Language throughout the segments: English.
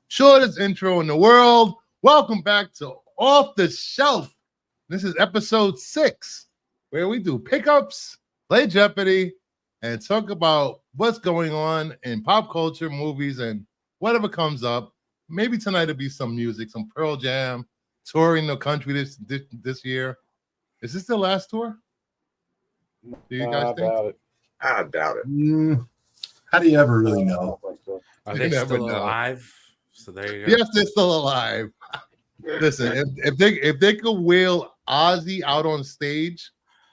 Shortest intro in the world. Welcome back to Off the Shelf. This is episode 6, where we do pickups, play Jeopardy, and talk about what's going on in pop culture, movies, and whatever comes up. Maybe tonight will be some music, some Pearl Jam, touring the country this year. Is this the last tour? Do you guys think? I doubt it. How do you ever really know? Are they still alive? So there you go. Yes, they're still alive. Listen, if they could wheel Ozzy out on stage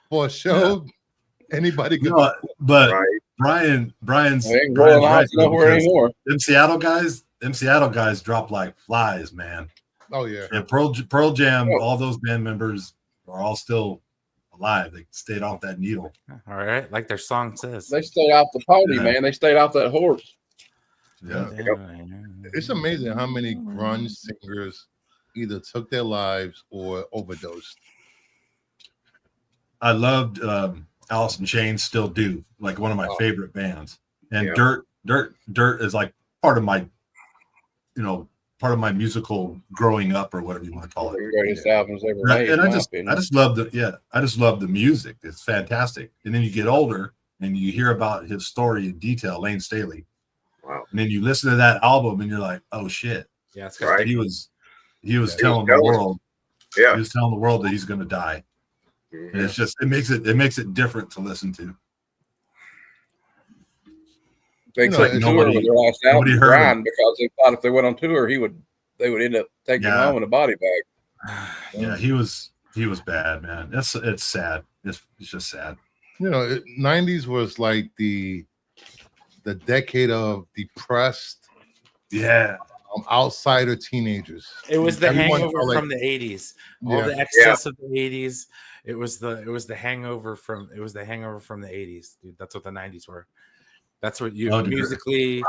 for a show, anybody could. No, but Right. Brian's right nowhere anymore. Them Seattle guys drop like flies, man. Oh yeah. And Pearl Jam, all those band members are all still alive. They stayed off that needle. All right, like their song says. They stayed off the pony, man. They stayed off that horse. Yeah. It's amazing how many grunge singers either took their lives or overdosed. I loved Alice in Chains, still do, like one of my favorite bands. And Dirt is like part of my musical growing up, or whatever you want to call it. The greatest albums ever made. And I just love the music. It's fantastic. And then you get older and you hear about his story in detail, Lane Staley. Wow. And then you listen to that album and you're like, oh shit. Yeah, it's Right. He was telling the world. Yeah. He was telling the world that he's gonna die. And it's just it makes it different to listen to. They couldn't tour with their last album, Grind, because they thought if they went on tour, they would end up taking him home in a body bag. Yeah, he was bad, man. It's sad. It's just sad. 90s was like the decade of depressed, outsider teenagers. It was the hangover from the 80s. All the excess of the 80s. It was the hangover from the 80s, dude. That's what the 90s were. That's what musically,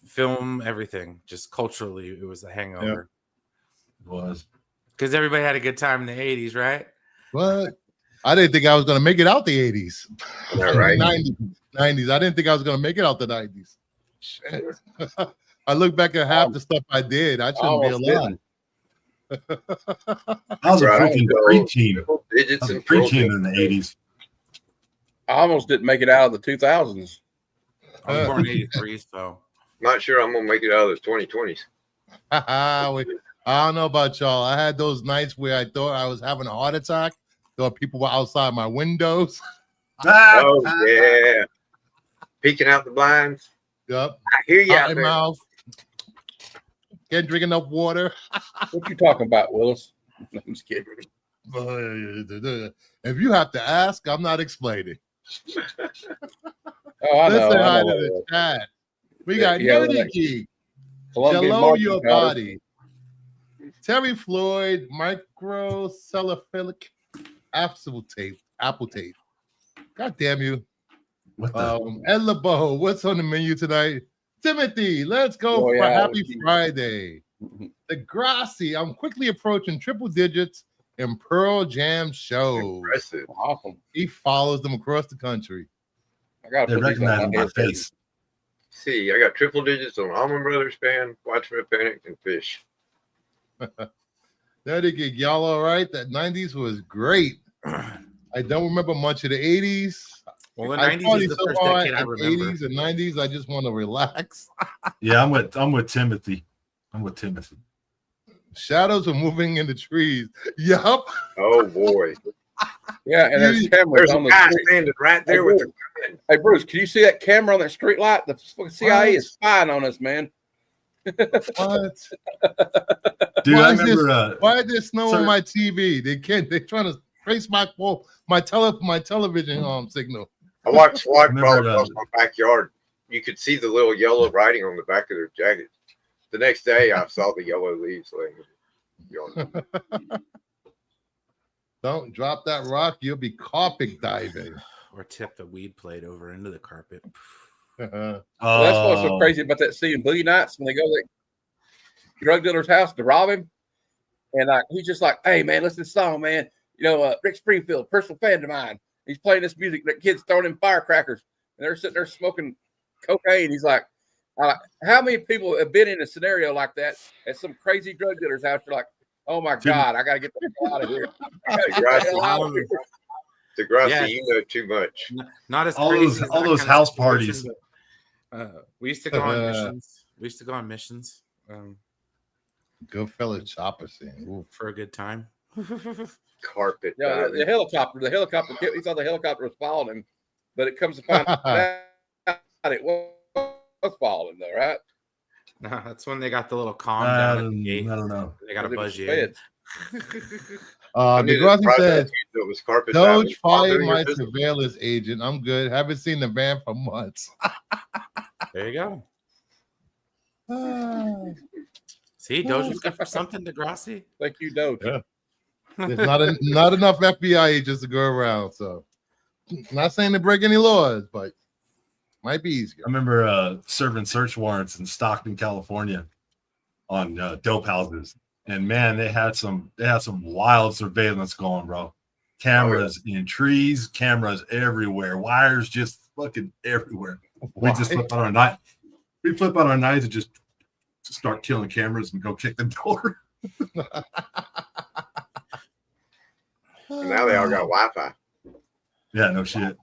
film, everything, just culturally, it was the hangover. It was. Because everybody had a good time in the 80s, right? What? I didn't think I was going to make it out the 80s. Yeah, right. 90s. I didn't think I was going to make it out the 90s. Shit. I look back at half the stuff I did. I shouldn't be alive. I was a freaking preteen. Digits and preteen in the 80s. I almost didn't make it out of the 2000s. I was born in 83, so. Not sure I'm going to make it out of the 2020s. I don't know about y'all. I had those nights where I thought I was having a heart attack. Thought people were outside my windows. Oh, yeah. Peeking out the blinds. Yep. I hear you out out my there. mouth. Can't drink enough water. What you talking about, Willis? I'm just kidding. If you have to ask, I'm not explaining. Oh, I know. Let's say hi to the chat. We got Nerdy Geek, Jello Your Body, Terry Floyd, Microcephalic Apple Tape. God damn you. Ed LeBeau, what's on the menu tonight? Timothy, let's go for Happy Friday. The Grassi, I'm quickly approaching triple digits in Pearl Jam shows. Impressive. Awesome. He follows them across the country. I got to recognize my face. See, I got triple digits on Allman Brothers Band, Watch Me Panic, and Fish. Nerdy Geek, y'all all right? That 90s was great. I don't remember much of the 80s. Well, the 90s is the first decade I remember. 80s and 90s, I just want to relax. Yeah, I'm with Timothy. Shadows are moving in the trees. Yup. Oh boy. Yeah, and there's cameras on the guy street. standing right there with the. Hey Bruce, can you see that camera on that street light? The CIA is spying on us, man. What? Dude, I remember. Why is there snow on my TV? They're trying to trace my television signal. I watched SWAT crawl across my backyard. You could see the little yellow writing on the back of their jackets. The next day, I saw the yellow leaves laying. Don't drop that rock. You'll be carpet diving. Or tip the weed plate over into the carpet. Well, that's what's so crazy about that scene in Boogie Nights when they go to the drug dealer's house to rob him. And he's just like, hey, man, listen to this song, man. Rick Springfield, personal fan of mine. He's playing this music. The kid's throwing in firecrackers, and they're sitting there smoking cocaine. He's like, how many people have been in a scenario like that? And some crazy drug dealers out there like, oh my God, I got to get the hell out of here. Degrassi, you know too much. Not as crazy all those house parties. We used to go on missions. We used to go on missions. Goodfellas chopper scene for a good time. Carpet. Yeah, the helicopter. The helicopter. He thought the helicopter was following him, but it comes to find out it was following him, though, right? No, that's when they got the little calm down at the gate. I don't know. They got a buzz you. Degrassi said, Doge fired my surveillance agent. I'm good. Haven't seen the van for months. There you go. See, Doge was good for something, Degrassi. Thank you, Doge. Yeah. There's not enough FBI agents to go around. So, not saying to break any laws, but might be easier. I remember serving search warrants in Stockton, California, on dope houses, and man, they had some wild surveillance going, bro. Cameras in trees, cameras everywhere, wires just fucking everywhere. We just flip out our knife. We flip out our knives and just start killing cameras and go kick the door. And now they all got Wi-Fi. Yeah, no shit.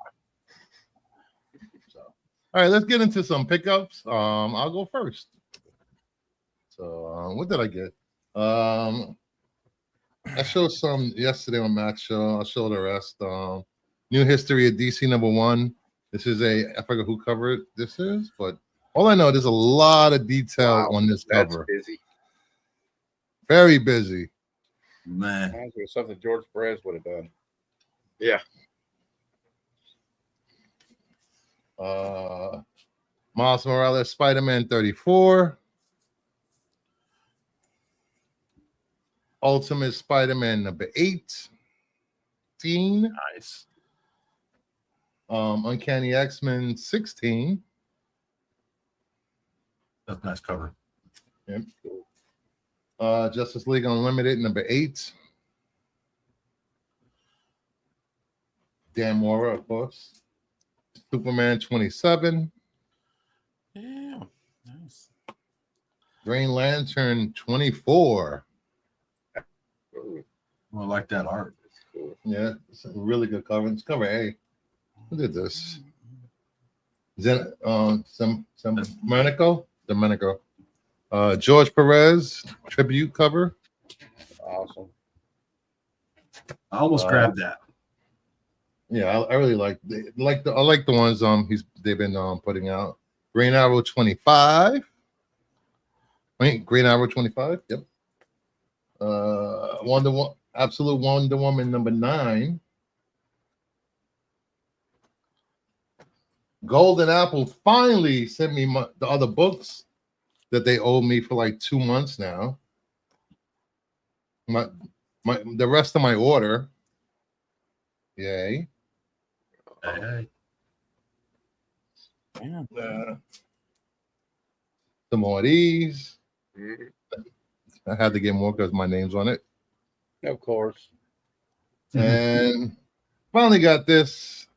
All right, let's get into some pickups. I'll go first. So, what did I get? I showed some yesterday on Max Show. I'll show the rest. New History of DC #1. This is I forget who covered this is, but all I know, there's a lot of detail on this cover. Busy. Very busy. Man. Reminds me of something George Perez would have done. Yeah. Miles Morales, Spider-Man 34. Ultimate Spider-Man number 18. Nice. Uncanny X-Men 16. That's a nice cover. Yep. Justice League Unlimited number 8. Dan Mora, of course. Superman 27. Yeah, nice. Green Lantern 24. Ooh, I like that art. that's cool. Yeah, it's a really good cover. It's cover A. Look at this. Domenico. George Perez tribute cover. Awesome. I almost grabbed that. Yeah, I really like the ones they've been putting out. Green Arrow 25. Green Arrow 25. Yep. Absolute Wonder Woman number 9. Golden Apple finally sent me the other books that they owe me for like 2 months now. The rest of my order. Yay. Hey. Yeah. Some more of these. Mhm. I had to get more because my name's on it. Of course. And finally got this.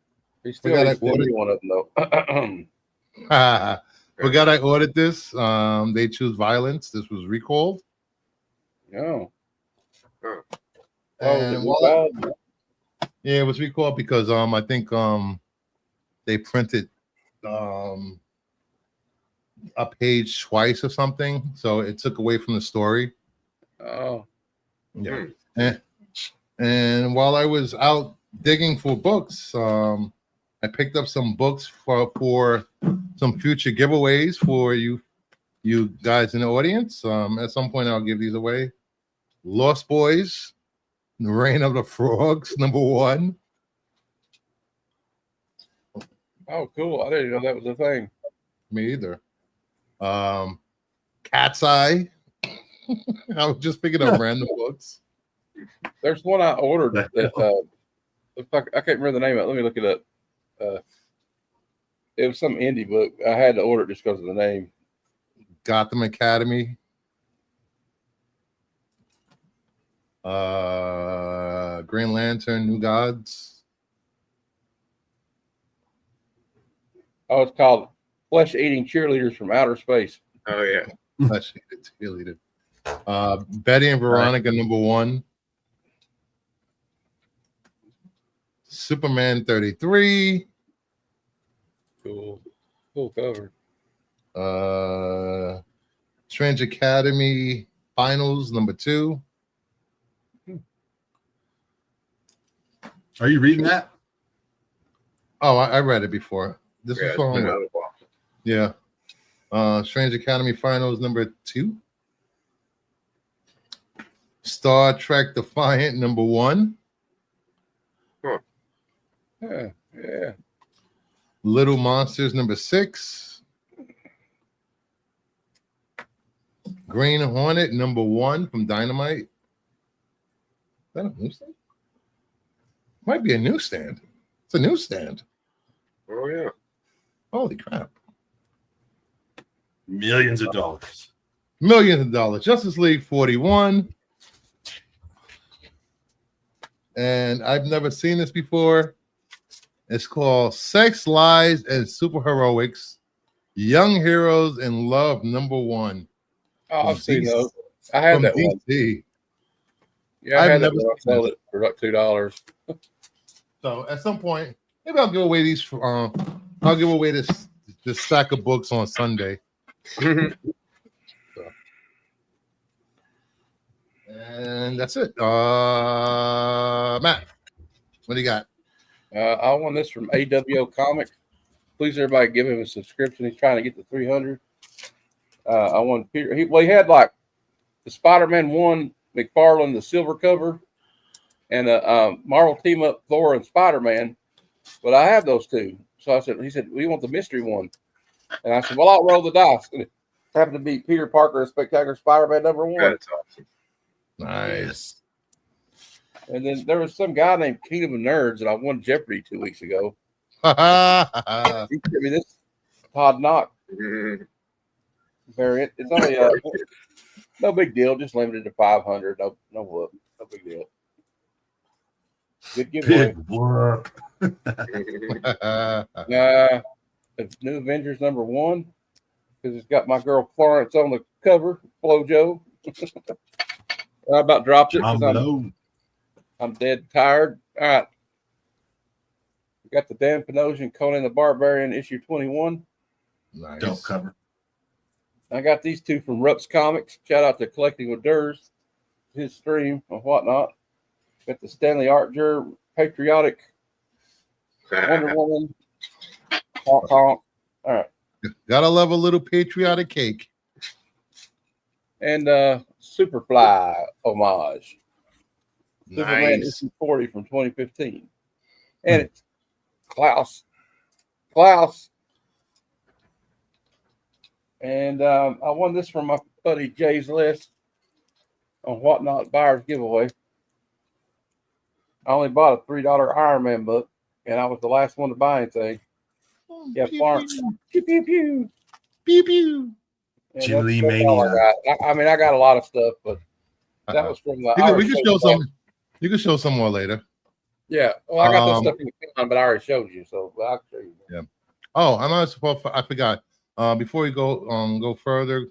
He still needs to be one of them, though. Forgot I ordered this. They choose violence. This was recalled. No. And it was recalled because I think they printed a page twice or something, so it took away from the story. Oh. Yeah. And while I was out digging for books, I picked up some books for some future giveaways for you guys in the audience. At some point, I'll give these away. Lost Boys, The Reign of the Frogs, #1. Oh, cool. I didn't know that was a thing. Me either. Cat's Eye. I was just picking up random books. There's one I ordered that I can't remember the name of it. Let me look it up. It was some indie book. I had to order it just because of the name. Gotham Academy. Green Lantern, New Gods. Oh, it's called Flesh-Eating Cheerleaders from Outer Space. Oh yeah. Cheerleader. Betty and Veronica, number 1. Superman 33. Cool cover. Strange Academy Finals, number 2. Are you reading that? Oh, I read it before. This Yeah, is it's been from out a while. yeah. Strange Academy Finals, number 2. Star Trek Defiant, number 1. Yeah. Little Monsters, number 6. Green Hornet, number 1 from Dynamite. Is that a newsstand? Might be a newsstand. It's a newsstand. Oh yeah. Holy crap. Millions of dollars. Millions of dollars. Justice League 41. And I've never seen this before. It's called Sex, Lies, and Superheroics. Young Heroes in Love, number 1. Oh, I've seen DC. those. I had From that one. DC. Yeah, I I've had that never one. I seen sold it. it for about $2. So at some point, maybe I'll give away these. I'll give away this stack of books on Sunday. And that's it. Matt, what do you got? I won this from AWO Comics. Please, everybody, give him a subscription. He's trying to get to 300. I won Peter. He had like the Spider-Man 1 McFarlane, the silver cover, and a Marvel Team Up Thor and Spider-Man. But I have those two. So he said, we want the mystery one. And I said, well, I'll roll the dice. And it happened to be Peter Parker, Spectacular Spider-Man number 1. That's awesome. Nice. And then there was some guy named Kingdom of Nerds that I won Jeopardy 2 weeks ago. He gave me this Todd Knock variant. It's only no big deal, just limited to 500. No big deal. Good giveaway. Big work. The New Avengers number 1, because it's got my girl Florence on the cover, Flojo. I about dropped it because I'm dead tired. All right. We got the Dan Panosian Conan the Barbarian issue 21. Nice. Dope cover. I got these two from Rups Comics. Shout out to Collecting with Durs, his stream and whatnot. Got the Stanley Archer Patriotic Wonder Woman. Honk, honk. All right. Gotta love a little patriotic cake. And Superfly homage. Superman Nice. issue 40 from 2015. And it's Klaus. And I won this from my buddy Jay's List on Whatnot Buyer's Giveaway. I only bought a $3 Iron Man book, and I was the last one to buy anything. Yeah, Florence. Pew, pew, pew. Pew, pew. Chili That's all Mania. I mean, I got a lot of stuff, but that was from the. We can show some. You can show some more later. Yeah. Well, I got this stuff in the can, but I already showed you, so I'll show you. Yeah. Oh, I'm not supposed. I forgot. Before we go further,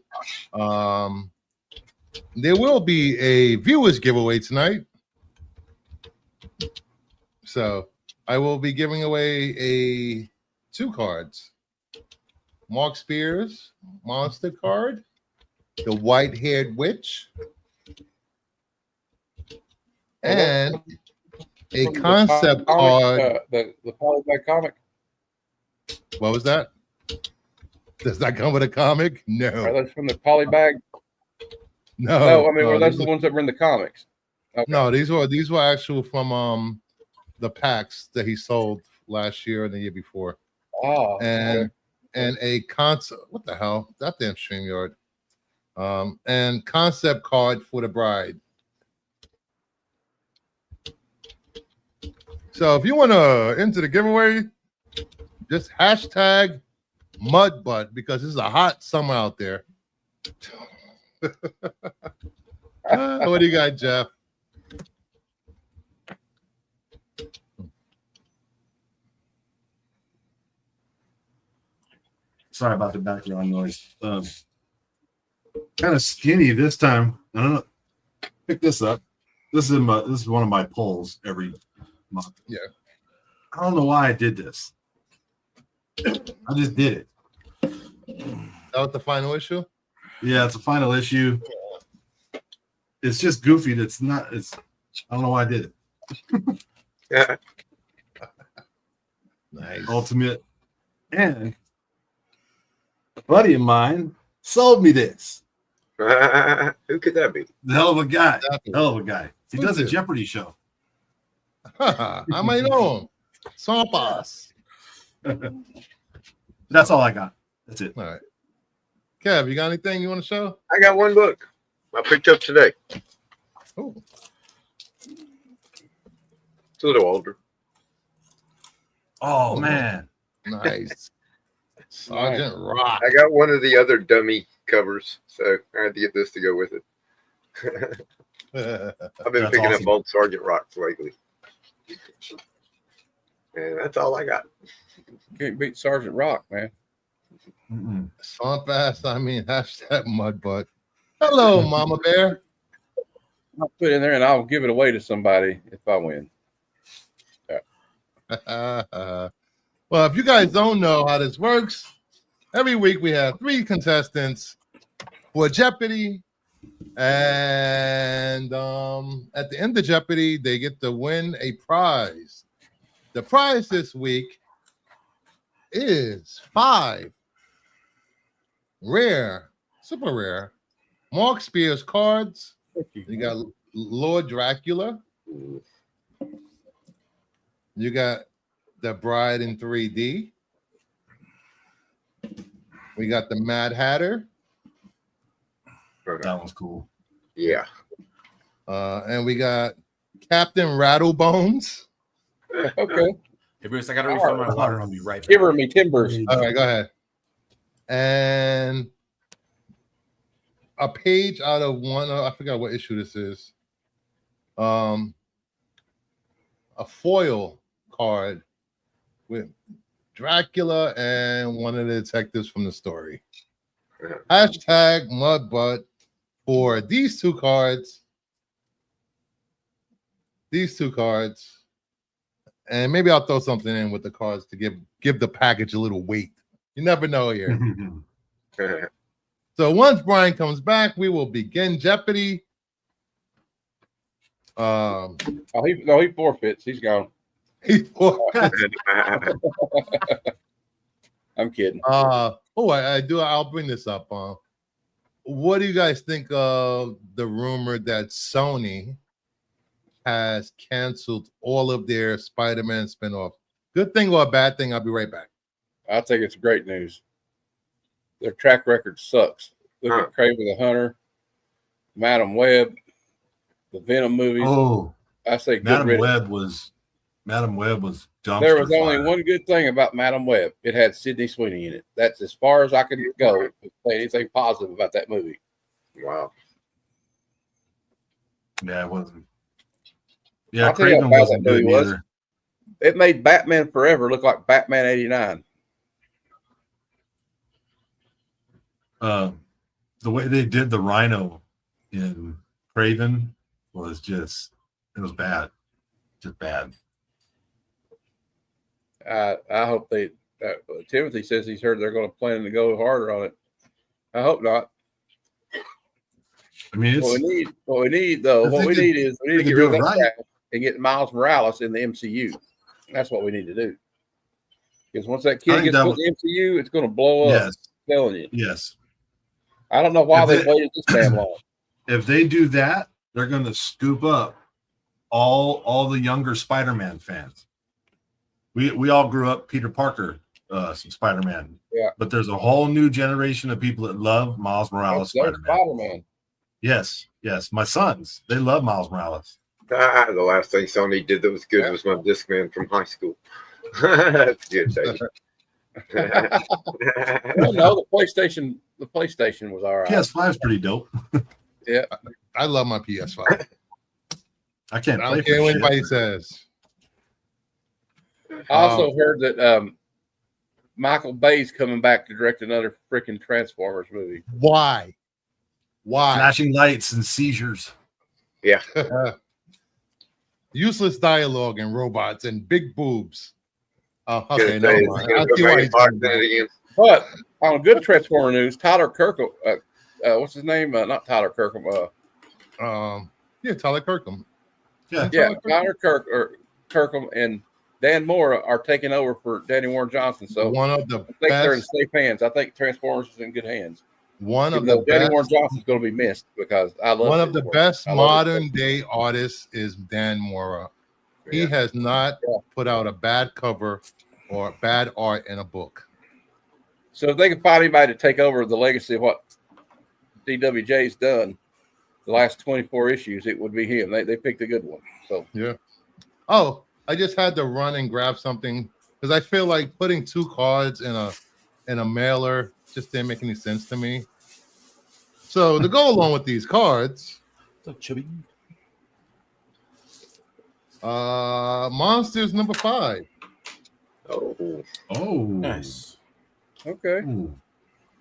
there will be a viewers giveaway tonight. So I will be giving away 2 cards. Mark Spears monster card, the white-haired witch, and a concept card. The Polybag comic. What was that? Does that come with a comic? No. Are those from the Polybag? No. I mean, were those the ones that were in the comics? Okay. No, these were actual from the packs that he sold last year and the year before. Oh, and a concept. What the hell? That damn StreamYard. And concept card for the bride. So if you want to enter the giveaway, just hashtag mudbutt because it's a hot summer out there. What do you got, Jeff? Sorry about the background noise. Kind of skinny this time. I don't know. Pick this up. This is one of my polls every month. Yeah. I don't know why I did this. I just did it. That was the final issue? Yeah, it's a final issue. It's just goofy. I don't know why I did it. Yeah. Nice. Ultimate. And a buddy of mine sold me this. Who could that be? The hell of a guy. Exactly. Hell of a guy. He Who's does a this? Jeopardy show. I might know him. Sampas. That's all I got. That's it. All right. Kev, you got anything you want to show? I got one book I picked up today. Oh, It's a little older. Oh man. nice. Sergeant Rock. I got one of the other dummy covers, so I had to get this to go with it. I've been That's picking awesome. up old Sergeant Rocks lately. And that's all I got. Can't beat Sergeant Rock, man. Mm-mm. Swamp ass, hashtag mud butt. Hello, Mama Bear. I'll put it in there and I'll give it away to somebody if I win. Well, if you guys don't know how this works, every week we have 3 contestants for Jeopardy. And at the end of Jeopardy, they get to win a prize. The prize this week is 5 rare, super rare Mark Spears cards. You got Lord Dracula. You got The Bride in 3D. We got the Mad Hatter. That was cool. Yeah. And we got Captain Rattlebones. Okay. Hey, Bruce, I got to refill my water. I'll be right back. Shiver me timbers. All right, go ahead. And a page out of one, I forgot what issue this is. A foil card with Dracula and one of the detectives from the story. Hashtag mudbutt for these 2 cards. These 2 cards. And maybe I'll throw something in with the cards to give the package a little weight. You never know here. So once Brian comes back, we will begin Jeopardy. He forfeits. He's gone. I'm kidding. I'll bring this up. What do you guys think of the rumor that Sony has canceled all of their Spider-Man spinoff? Good thing or a bad thing? I'll be right back. I think it's great news. Their track record sucks. Look at Kraven the Hunter, Madam Web, the Venom movies. Oh, I say Madam Web was dumpster There was only fire. one good thing about Madam Web. It had Sydney Sweeney in it. That's as far as I can go to say anything positive about that movie. Wow. Yeah, it wasn't. Yeah, I'll tell you how Craven bad wasn't that good movie was. either. It made Batman Forever look like Batman 89. The way they did the Rhino in Craven was it was bad. Just bad. I hope they. Timothy says he's heard they're going to plan to go harder on it. I hope not. I mean, it's, What we need is we need to get rid of that crap and get Miles Morales in the MCU. That's what we need to do. Because once that kid gets put in the MCU, it's going to blow up. yes, I'm telling you. yes. I don't know why they waited this damn long. If they do that, they're going to scoop up all the younger Spider-Man fans. We all grew up Peter Parker, some Spider-Man. Yeah. But there's a whole new generation of people that love Miles Morales Spider-Man. Spider-Man. Yes. My sons, they love Miles Morales. The last thing Sony did that was good was my Discman from high school. That's good, Dave. No, the PlayStation was all right. PS5 is pretty dope. Yeah. I love my PS5. I can't I play don't care for what shit. anybody says. I also heard that Michael Bay's coming back to direct another freaking Transformers movie. Why? Flashing lights and seizures. Yeah. Useless dialogue and robots and big boobs. Oh, okay, Gonna never say, mind. is he I gonna see put why Megan he's Fox doing in it that. again? But on good Transformer news, Tyler Kirkham, what's his name? Not Tyler Kirkham. Yeah, Tyler Kirkham. Yeah. Tyler Kirkham and Dan Moore are taking over for Danny Warren Johnson. So One of the I think they're in best. safe hands. I think Transformers is in good hands. One of Even the though Danny best. Warren Johnson's going to be missed because I love One his of the work. best I love his modern work. day artists is Dan Mora. He Yeah. has not Yeah. put out a bad cover or bad art in a book. So if they can find anybody to take over the legacy of what DWJ's done the last 24 issues, it would be him. They picked a good one. So Yeah. Oh, I just had to run and grab something because I feel like putting 2 cards in a mailer just didn't make any sense to me. So to go along with these cards, Monsters number 5. Oh, Nice. okay. Ooh.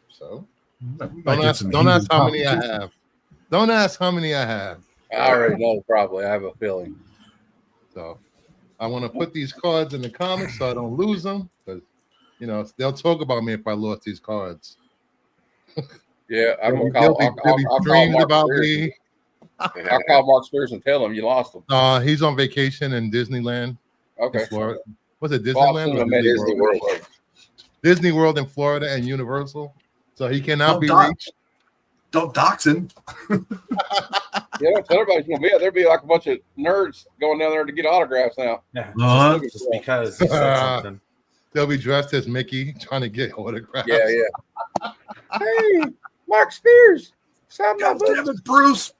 So Might don't get ask, some don't heated ask how many I competition. have. Don't ask how many I have. I already know probably. I have a feeling. So I want to put these cards in the comics so I don't lose them because they'll talk about me if I lost these cards. Yeah, I'm gonna There'll call. be I'll call streams Mark about Spears. me. I'll call Mark Spears and tell him you lost him. He's on vacation in Disneyland. Okay. In Florida. Was it Well, Disneyland I'll or send him a Disney Disney World? World. Disney World in Florida and Universal. So he cannot be Don't reached. Don't dox him. Yeah, tell everybody's gonna be out. There'll be like a bunch of nerds going down there to get autographs now. Yeah. Uh-huh. Just because he said something. They'll be dressed as Mickey trying to get autographs. Yeah, yeah. Hey, Mark Spears, sign my God book. damn it, Bruce.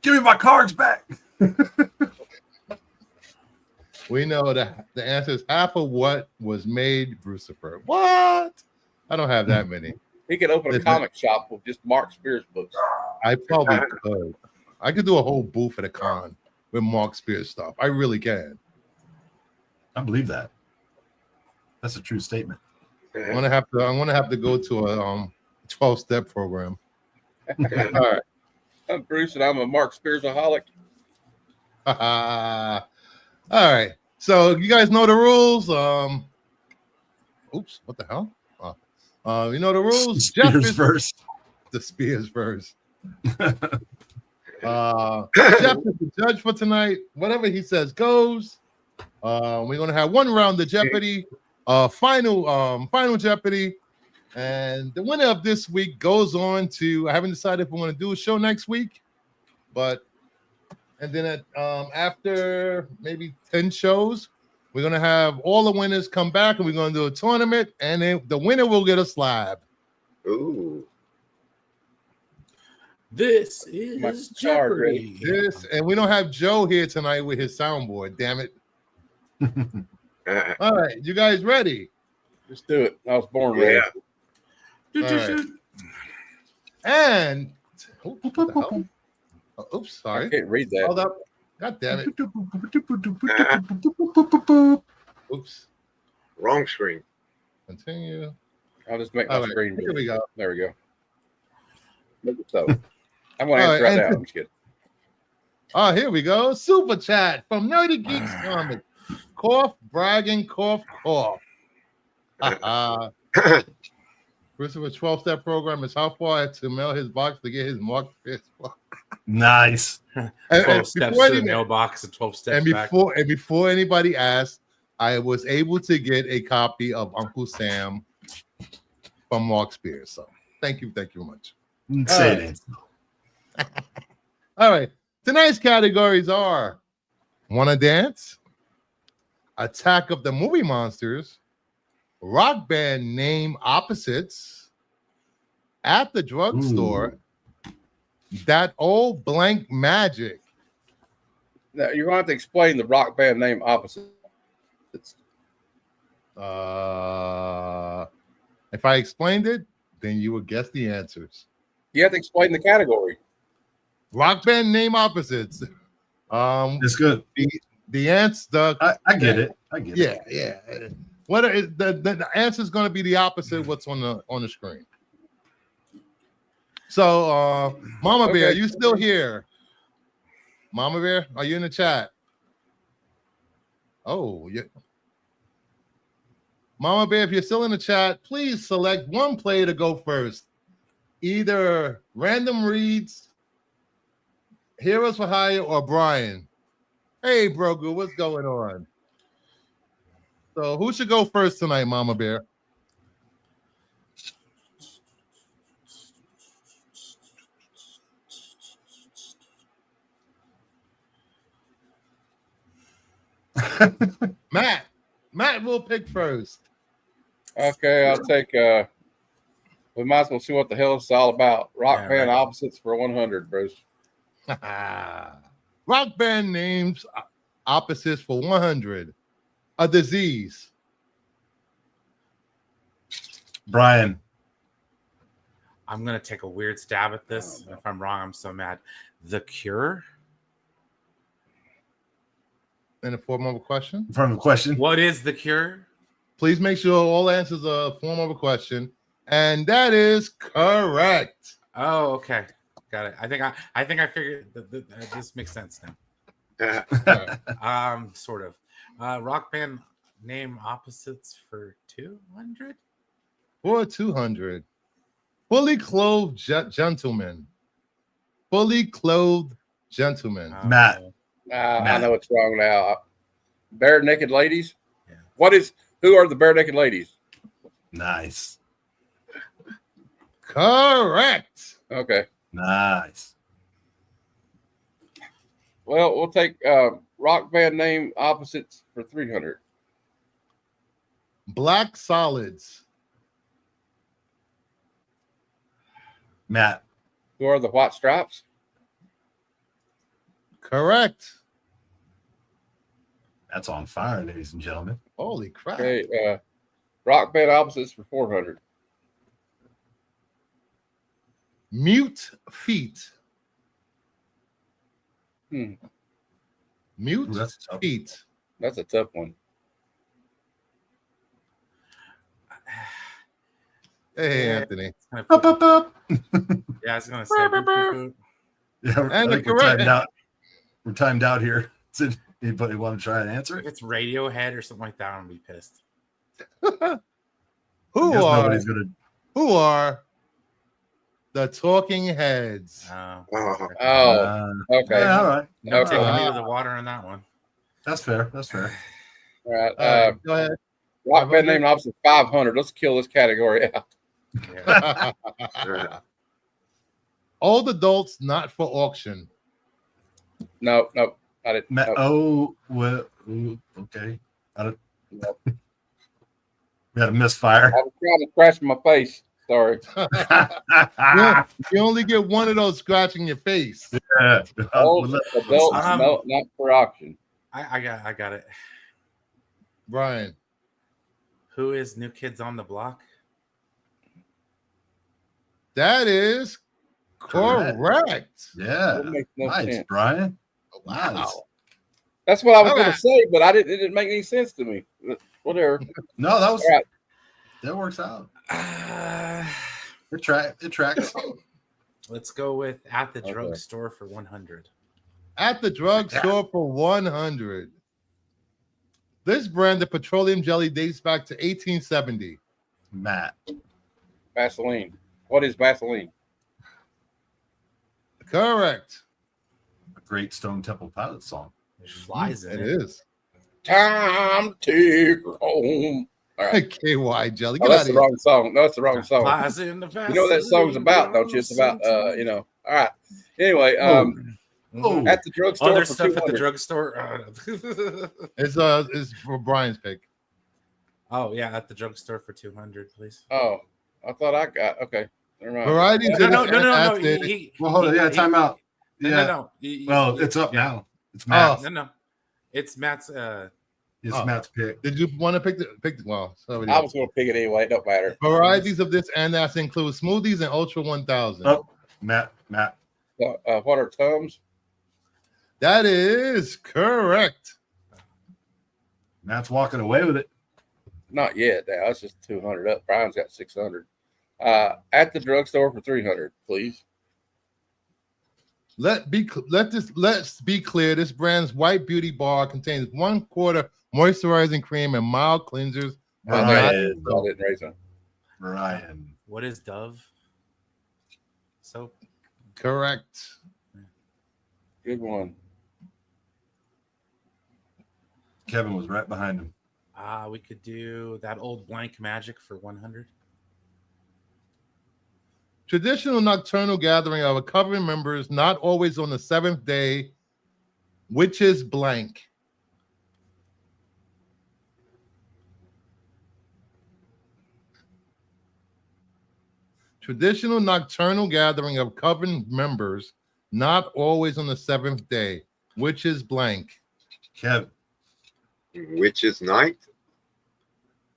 Give me my cards back. We know that the answer is half of what was made Brucifer. What? I don't have that many. He could open a Listen. comic shop with just Mark Spears books. I probably could. I could do a whole booth at a con with Mark Spears stuff. I really can. I believe that. That's a true statement. I'm gonna have to go to a 12-step program. All right. I'm Bruce, and I'm a Mark Spears-aholic. All right. So you guys know the rules. Oops, what the hell? You know the rules. Jeff Spears is first. the Spears verse. Jeff is the judge for tonight. Whatever he says goes. We're gonna have one round of Jeopardy, final Jeopardy, and the winner of this week goes on to. I haven't decided if we want to do a show next week, and then after maybe 10 shows, we're gonna have all the winners come back, and we're gonna do a tournament, and then the winner will get a slab. Ooh. This is Jeopardy. And we don't have Joe here tonight with his soundboard. Damn it! All right, you guys ready? Just do it. I was born ready. Yeah. All right. And what the hell? Oh, oops, I sorry. can't read that. Hold up. God damn it. Oops. Wrong screen. Continue. I'll just make my All right, screen here big. we go. There we go. Make it so. I'm going to All answer right, right now. and- I'm just kidding. Oh, here we go. Super chat from Nerdy Geeks Comics. Cough, bragging, cough, cough. Christopher's 12-step program is how far to mail his box to get his Mark Spears book. Nice. 12 steps to the mailbox and 12 steps back. Before anybody asked, I was able to get a copy of Uncle Sam from Mark Spears. So thank you very much. Say it. All right. Tonight's categories are Wanna Dance, Attack of the Movie Monsters, Rock Band Name Opposites, At the Drugstore, That Old Blank Magic. Now, you're going to have to explain the rock band name opposite. If I explained it, then you would guess the answers. You have to explain the category. Rock Band Name Opposites. It's good. The answer. I get it. I get it. Yeah. What is the answer is going to be the opposite of what's on the screen. So, Mama Bear, you still here? Mama Bear, are you in the chat? Oh, yeah. Mama Bear, if you're still in the chat, please select one player to go first. Either Random Reads, Heroes for Hire, or Brian. Hey, Brogu, what's going on? So who should go first tonight, Mama Bear? Matt. Matt will pick first. Okay, I'll take we might as well see what the hell it's all about. Rock band opposites for 100, Bruce. Rock band names opposites for 100. A disease. Brian. I'm gonna take a weird stab at this. If I'm wrong, I'm so mad. The Cure. In the form of a question? From a question. What is The Cure? Please make sure all answers are a form of a question. And that is correct. Oh, okay. Got it. I think I figured that this makes sense now. Sort of. Rock band name opposites for 200? For 200. Fully clothed gentlemen. Fully clothed gentlemen. Matt. I know what's wrong now. Bare naked ladies. Yeah. Who are the bare naked ladies? Nice. Correct. Okay. Nice. Well, we'll take rock band name opposites for 300. Black Solids. Matt. Who are the White Stripes? Correct. That's on fire, ladies and gentlemen. Holy crap. Okay. Rock band opposites for 400. Mute Feet. Hmm. Mute Ooh, that's tough. Feet. That's a tough one. Hey, Yeah. Anthony. Up, up, up. Yeah, I was gonna say. boop, boop, boop. Yeah, And I think we're timed out. We're timed out here. Does anybody want to try and answer If it? it's Radiohead or something like that, I'm gonna be pissed. Who Nobody's gonna. the Talking Heads? Oh, okay. Yeah, all right. No Okay. taking me to the water on that one. That's fair. That's fair. All right. Go ahead. Rock band name opposite 500. Let's kill this category out. Yeah. Old adults not for auction. No, I didn't. Matt, No. oh, well, ooh, okay. I don't. We had a misfire. I was trying to scratch my face. Sorry. You only get one of those scratching your face. Yeah. Old adults not for auction. I got it. Brian. Who is New Kids on the Block? That is correct. Yeah. That makes no Nice, sense. Brian. Wow. Nice. That's what I was All going right. to say, but it didn't make any sense to me. Whatever. No, that was All right. that works out. It tracks. Let's go with At the Drugstore for 100. At the drugstore for 100. This brand of petroleum jelly dates back to 1870. Matt. Vaseline. What is Vaseline? Correct. A great Stone Temple Pilots song. There's flies in It it. is. Time to go home. All right. KY jelly. Oh, Get that's out the of here. wrong song. No, that's the wrong song. Flies in the You know what that song's about, don't you? It's about, All right. Anyway, Oh. at the drugstore Other for stuff at the 200. drugstore. It's for Brian's pick. Oh yeah, at the drugstore for 200, please. Oh, I thought I got okay. Never mind. Varieties No. of this acid. Well, hold on. Yeah, time out. No. Well, it's up now. It's Oh. Matt's. No. It's Matt's. It's Matt's pick. Did you want to pick the well? I was going to pick it anyway. It don't matter. Varieties of this anise include smoothies and Ultra 1000. Oh, Matt. What are Tums? That is correct. Matt's walking away with it. Not yet. That's just 200 up. Brian's got 600. At the drugstore for 300, please. Let's be clear. This brand's white beauty bar contains 1/4 moisturizing cream and mild cleansers. Ryan. What is Dove soap? Correct. Good one. Kevin was right behind him. We could do that old blank magic for 100. Traditional nocturnal gathering of recovering members, not always on the 7th day, which is blank. Traditional nocturnal gathering of coven members, not always on the 7th day, which is blank. Kevin. Witch's Night.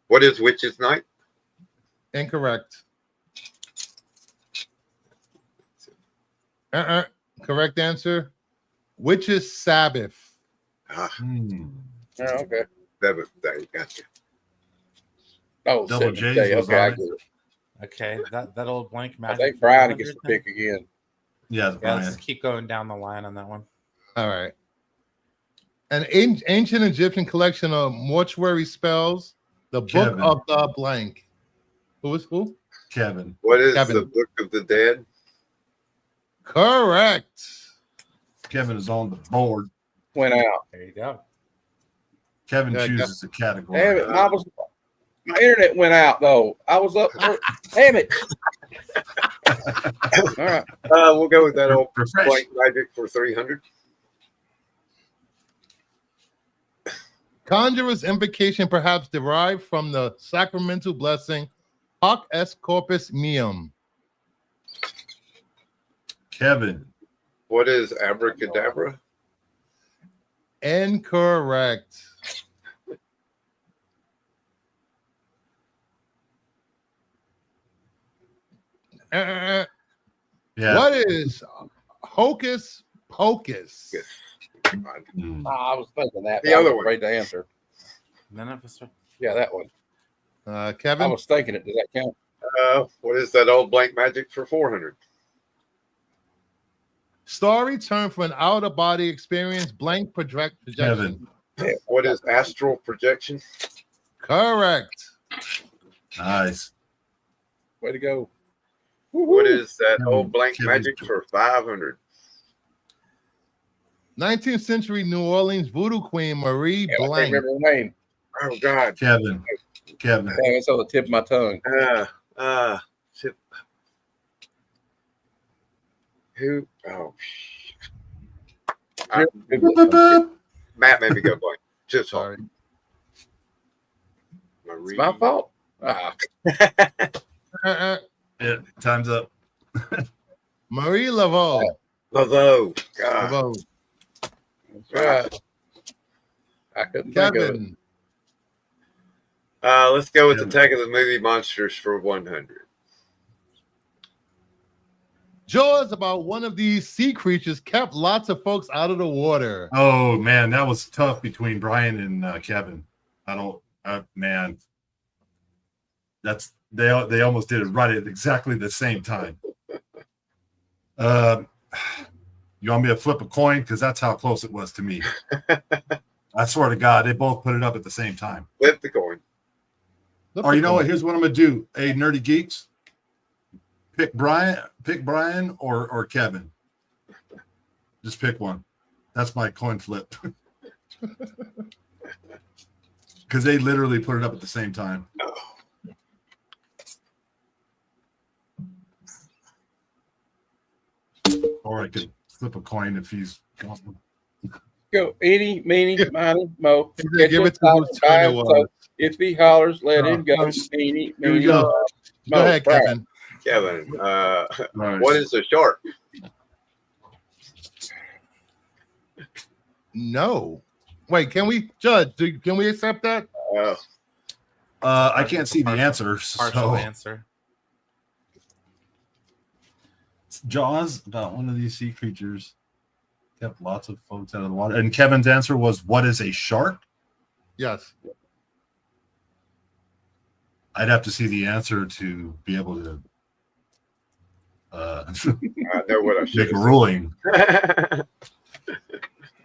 What is Witch's Night? Incorrect. Correct answer. Witch's Sabbath. Oh, okay. 7th day. Gotcha. Oh, Double 7th J's day. was Okay, I on get it. Okay, that old blank I magic. think Brian gets to pick again. Yeah, let's keep going down the line on that one. All right. An ancient Egyptian collection of mortuary spells. The Kevin. Book of the blank. Who is who? Kevin. What is Kevin. the Book of the Dead? Correct. Kevin is on the board. Went out. There you go. Kevin Yeah, chooses a category. Damn it. My internet went out, though. I was up. Damn it. All right. We'll go with that old Refresh. blank magic for 300. Conjurer's invocation perhaps derived from the sacramental blessing Hoc est corpus meum. Kevin. What is abracadabra? Incorrect. Yeah. What is hocus pocus? Yes. I was thinking that. The I other was one. afraid to answer. None of us are. Yeah, that one. I Kevin? was thinking it. Does that count? What is that old blank magic for 400? Story term for an out-of-body experience, blank projection. Kevin. What is astral projection? Correct. Nice. Way to go. What is that Kevin- old blank Kevin- magic for 500? 19th century New Orleans voodoo queen Marie Yeah, I can't Blank. remember her name. Oh God. Kevin. Damn, it's on the tip of my tongue. Shit. Who? Oh, Matt made me go blank. Just Sorry. Marie. It's my fault. Ah, Yeah, time's up. Marie Laveau. Laveau. God. Laveau. that's right. I couldn't think of it. Kevin. Let's go with Attack of the Movie Monsters for 100. Jaws about one of these sea creatures kept lots of folks out of the water. Oh man, that was tough between Brian and Kevin. Man, that's they almost did it right at exactly the same time. You want me to flip a coin? Because that's how close it was to me. I swear to God, they both put it up at the same time. Flip the coin. Or you know what? Here's what I'm gonna do. Hey, nerdy geeks, pick Brian or Kevin. Just pick one. That's my coin flip. Because they literally put it up at the same time. Or I could flip a coin if he's gone. Go, eeny, meeny, miny, mo. Give it to whose turn it was. If he hollers, let him go. Eeny, Here we meeny, go. mo. Go ahead, Brian. Kevin. Kevin, Nice. what is a shark? No. Wait, can we judge? Can we accept that? I can't see the answer. Partial So answer. Jaws about one of these sea creatures kept lots of folks out of the water. And Kevin's answer was, "What is a shark?" Yes. I'd have to see the answer to be able to I know what I should make a ruling.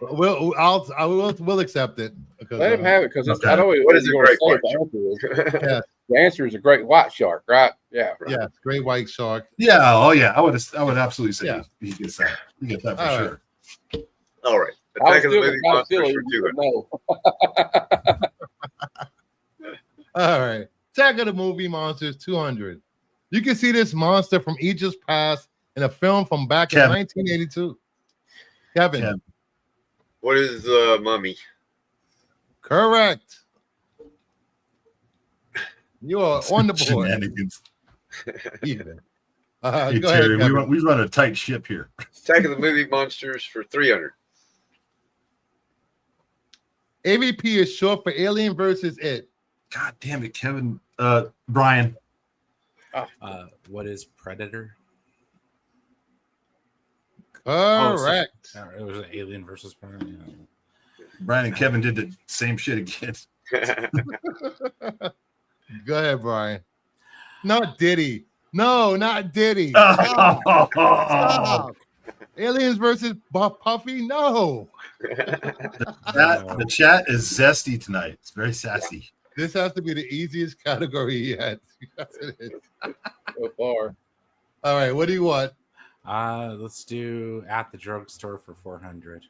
We'll accept it. Because, Let him have it because Okay. I know What is a you're gonna great say white the answer is. Yeah. The answer is a great white shark, right? Yeah. Yeah, great white shark. Yeah. Oh, yeah. I would absolutely say Yeah. he gets that. He gets that for All sure. All right. I was Attack of the still, Movie I was Monsters still for 200. no. All right. Attack of the Movie Monsters 200. You can see this monster from Egypt's past in a film from back in 1982. Kevin. What is Mummy? Correct. You are on the board. Shenanigans. Even. Hey, Go ahead, Terry, Kevin. we run a tight ship here. Attack of the Movie Monsters for 300. AVP is short for Alien versus It. God damn it, Kevin. Brian. What is Predator? Correct. It was an Alien versus Predator. Yeah. Brian and Kevin did the same shit again. Go ahead, Brian. Not Diddy. No, not Diddy. Stop. Stop. Aliens versus Puffy? No. The chat is zesty tonight. It's very sassy. This has to be the easiest category yet. Yes, it is. So far. All right, what do you want? Let's do At the Drugstore for 400.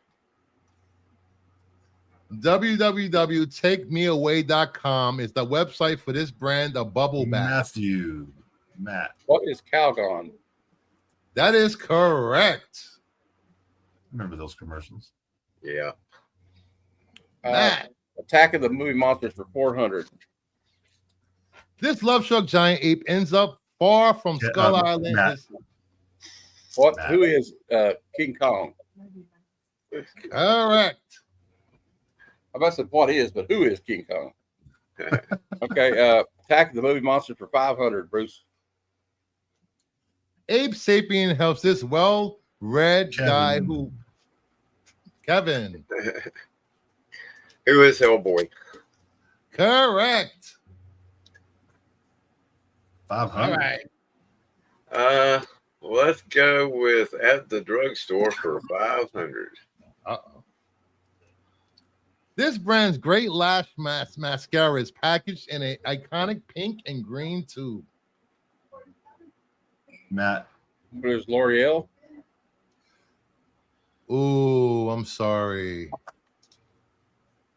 www.takemeaway.com is the website for this brand of bubble bath. Matt. What is Calgon? That is correct. Remember those commercials? Yeah. Matt. Attack of the Movie Monsters for 400. This love-struck giant ape ends up far from Skull Island. Matt. What? Matt. Who is King Kong? Correct. I about said what is, but who is King Kong? Okay. Attack of the Movie Monsters for 500. Bruce. Abe Sapien helps this well-read guy who. Kevin. Who is Hellboy? Correct. 500. All right. Let's go with At the Drugstore for 500. Uh-oh. This brand's great lash mascara is packaged in an iconic pink and green tube. Matt. Who is L'Oreal? Ooh, I'm sorry.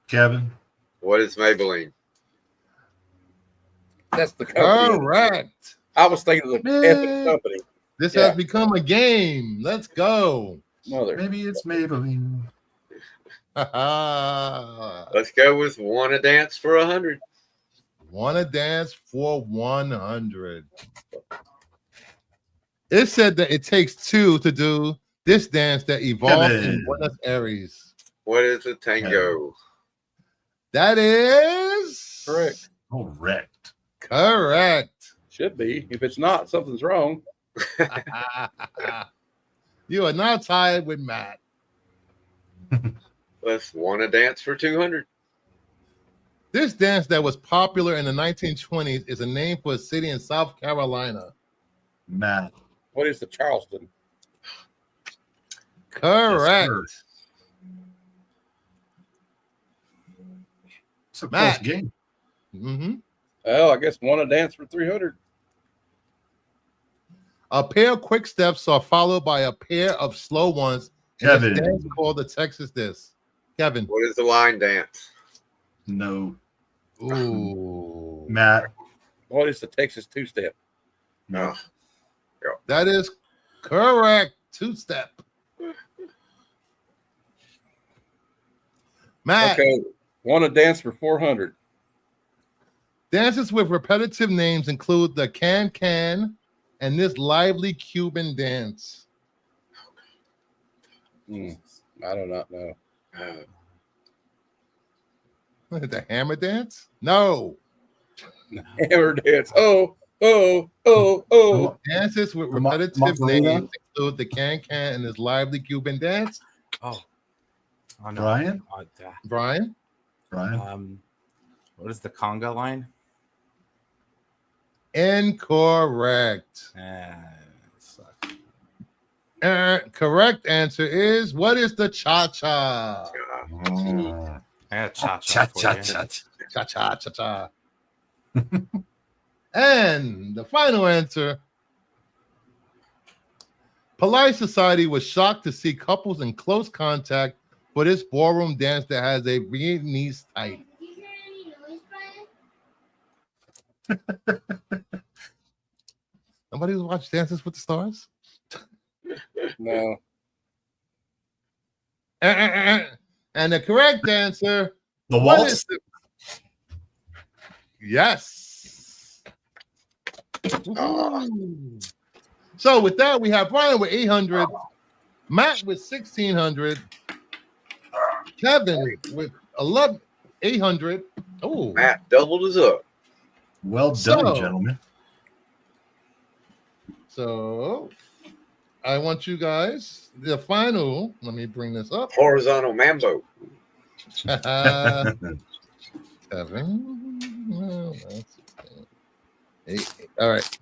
Kevin. What is Maybelline? That's the company. Correct. I was thinking of the epic company. This has become a game. Let's go. Mother. Maybe it's Maybelline. Let's go with Wanna Dance for 100. Wanna Dance for 100. It said that it takes two to do this dance that evolved in Buenos Aires. What is a tango? That is Correct. Correct. Correct. Should be. If it's not, something's wrong. You are now tied with Matt. Let's Wanna Dance for 200. This dance that was popular in the 1920s is a name for a city in South Carolina. Matt. What is the Charleston? Correct. Yes, it's a Matt. close game. Mm-hmm. Oh, I guess Wanna Dance for 300. A pair of quick steps are followed by a pair of slow ones. Kevin. This dance called the Texas Disc. Kevin. What is the line dance? No. Ooh. Matt. What is the Texas two-step? No. That is correct. Two-step. Matt. Okay. Wanna Dance for 400. Dances with repetitive names include the can and this lively Cuban dance. I do not know. The hammer dance? No. Hammer dance. Oh. Dances with repetitive names include the can and this lively Cuban dance. Oh no. Brian? Brian? Brian? What is the conga line? Incorrect. Correct answer is, what is the cha-cha? I got cha-cha for you. Cha-cha. And the final answer. Polite society was shocked to see couples in close contact for this ballroom dance that has a Viennese type. Did you hear any noise, Brian? Nobody watched Dances with the Stars? No. And the correct answer. The what waltz. is Yes. So with that, we have Brian with 800, Matt with 1,600, Kevin with 800. Oh, Matt doubled us up. Well done, So- gentlemen. So I want you guys, the final, let me bring this up. Horizontal mambo. 7. Well, that's 8. All right.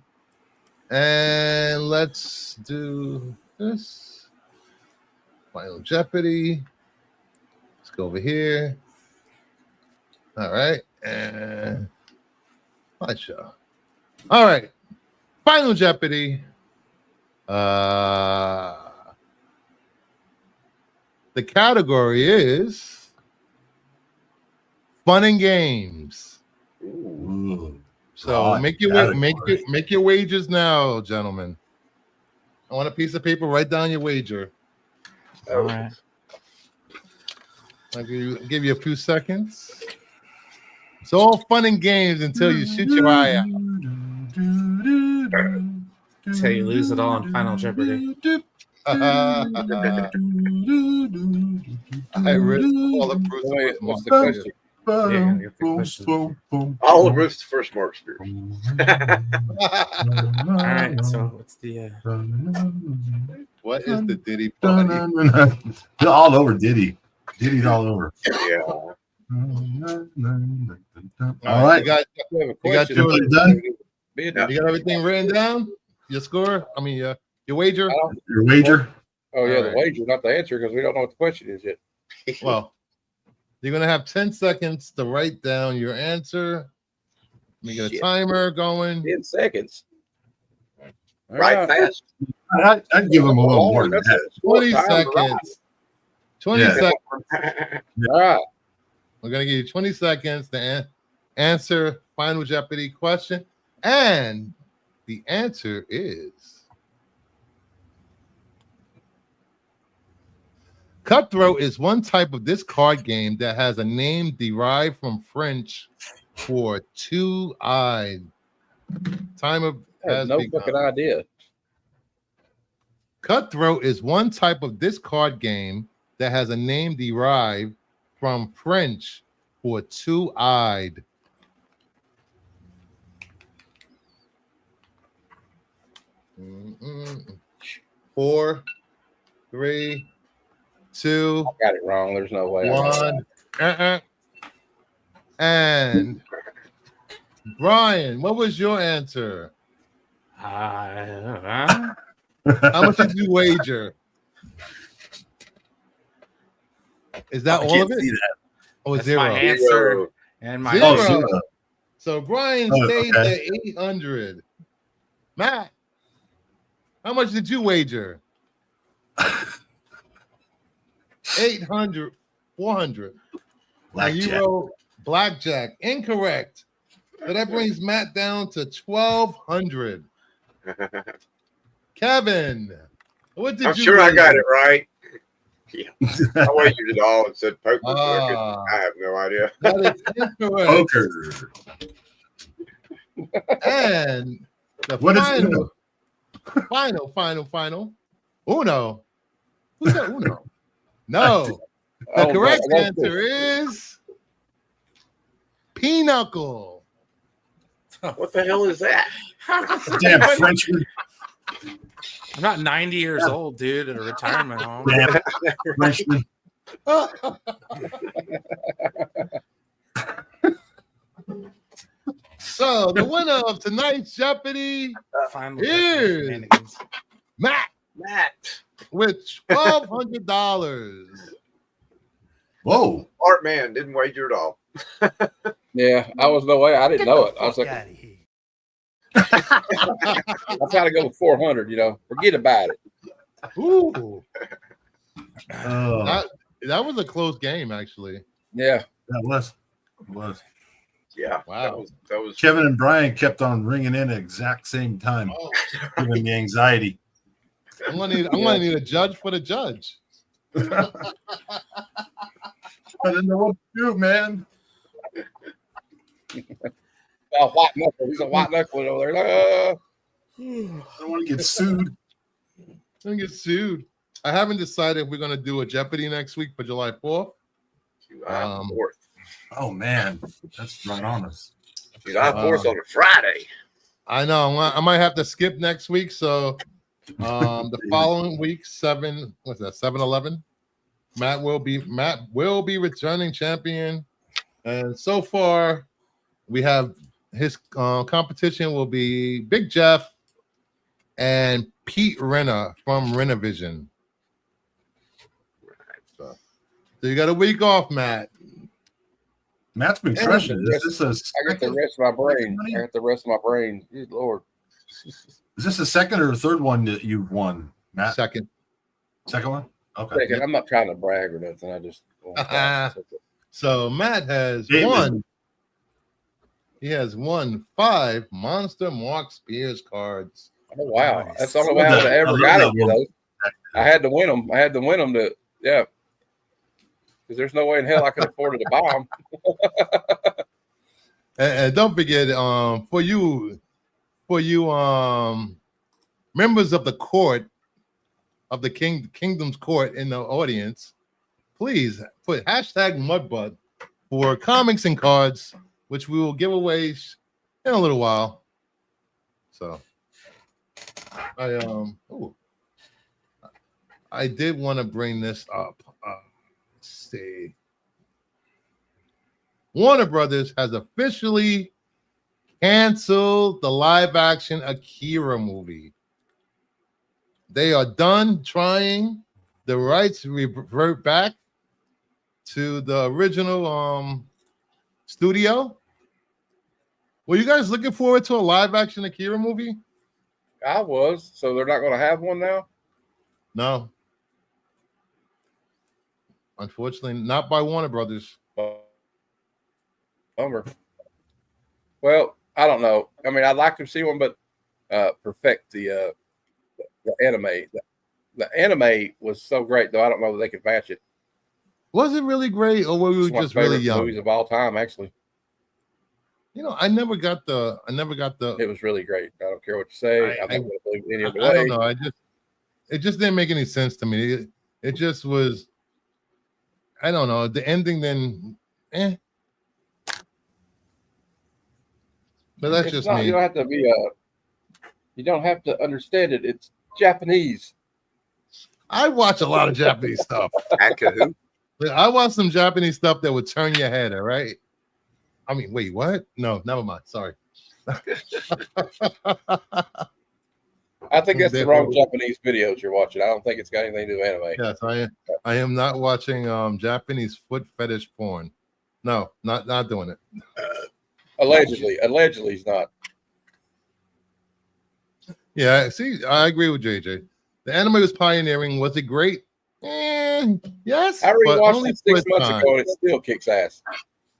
And let's do this. Final Jeopardy. Let's go over here. All right. And my show. All right. Final Jeopardy. The category is fun and games. Ooh. So Right, make your wagers now, gentlemen. I want a piece of paper. Write down your wager. All right. I'll give you a few seconds. It's all fun and games until you shoot your eye out. Until you lose it all in Final Jeopardy. I risk all the Wait, Bruce. what's the question? Yeah, get the question. All of Bruce's first mark experience. All right. So what's the? What is the Diddy party? They're all over Diddy. Diddy's all over. Yeah. All right. You got We have a You got question. yours done? Bid. Yeah. you got everything written down? Your score? I mean, your wager? I don't- Your wager? Oh yeah, All the right. wager, not the answer, because we don't know what the question is yet. Well, you're gonna have 10 seconds to write down your answer. Let me get a Shit. timer going. 10 seconds. All Right fast. I'd give him a little Oh, more than that's that. a short 20 time to ride. seconds. 20 Yeah. seconds. All right. We're gonna give you 20 seconds to answer Final Jeopardy question, and the answer is Cutthroat is one type of this card game that has a name derived from French for two-eyed. Time of I have has no begun. fucking idea. Cutthroat is one type of this card game that has a name derived from French for two-eyed. Mm-mm. 4, 3, 2, I got it wrong. There's no way. I got it. 1. And Brian, what was your answer? How much did you wager? Is that I all can't of it? see that. Oh, That's zero. my answer. And my Zero. Oh, zero. So Brian Oh, stayed okay. at 800. Matt, how much did you wager? 800, 400. Now you Blackjack. wrote blackjack. Incorrect. So that brings Matt down to 1,200. Kevin, what did I'm you sure I got wager? it right. Yeah. I wagered it all and said poker. so Ah. I have no idea. That is incorrect. Poker. And the What is final. Uno. Who's that Uno? No. The Oh, correct no, answer is Pinochle. What the hell is that? Damn Frenchman. I'm not 90 years old, dude, at a retirement home. Damn Frenchman. So the winner of tonight's Jeopardy Final is shenanigans. Matt with $1,200. Whoa. Art man didn't wager at all. Yeah, I was no way. I didn't know it. I was like, out of here. I try to go with 400. Forget about it. Ooh, Oh, that was a close game, actually. Yeah. that was. It was. Yeah. Wow. That was Kevin and Brian kept on ringing in at the exact same time, giving me anxiety. I'm gonna need a judge for the judge. I didn't know what to do, man. A white knuckle. He's a white knuckle over there. I don't want to get sued. I'm gonna get sued. I haven't decided if we're gonna do a Jeopardy next week for July 4th. July 4th. Oh man, that's right on us. July 4th on a Friday. I know. I might have to skip next week. So the following week, 7/11. Matt will be returning champion. And so far, we have his competition will be Big Jeff and Pete Renner from Renovision. So you got a week off, Matt. Matt's been crushing it. Is this I got the rest of my brain. Good Lord. is this the second or third one that you've won, Matt? Second. Second one? Okay. I'm not trying to brag or nothing. I just. So Matt has David. won. He has won 5 Monster Mark Spears cards. Oh wow, that's the only way I would have ever got it. I had to win them. Yeah, because there's no way in hell I could afford to buy them. And don't forget, for you, members of the court of the Kingdom's Court in the audience, please put #Mudbutt for comics and cards, which we will give away in a little while. So, I did want to bring this up. Let's see. Warner Brothers has officially canceled the live-action Akira movie. They are done trying. The rights revert back to the original studio. Were you guys looking forward to a live-action Akira movie? I was. So they're not going to have one now? No. Unfortunately, not by Warner Brothers. Bummer. Well, I don't know. I mean, I'd like to see one, but perfect the anime. The anime was so great, though. I don't know that they could match it. Was it really great, or were we It's just my really favorite young? movies of all time, actually. I never got the. It was really great. I don't care what you say. I'm not going to believe any other way. I don't know. It just didn't make any sense to me. It just was. I don't know. The ending then, But that's just me. You don't have to be you don't have to understand it. It's Japanese. I watch a lot of Japanese stuff. Akahu. I watch some Japanese stuff that would turn your head, all right? I mean, wait, what? No, never mind. Sorry. I think that's the wrong Japanese videos you're watching. I don't think it's got anything to do with anime. Yes, I am not watching Japanese foot fetish porn. No, not doing it. Allegedly he's not. Yeah, see, I agree with JJ. The anime was pioneering. Was it great? Yes. I but rewatched only it 6 for months time. ago and it still kicks ass.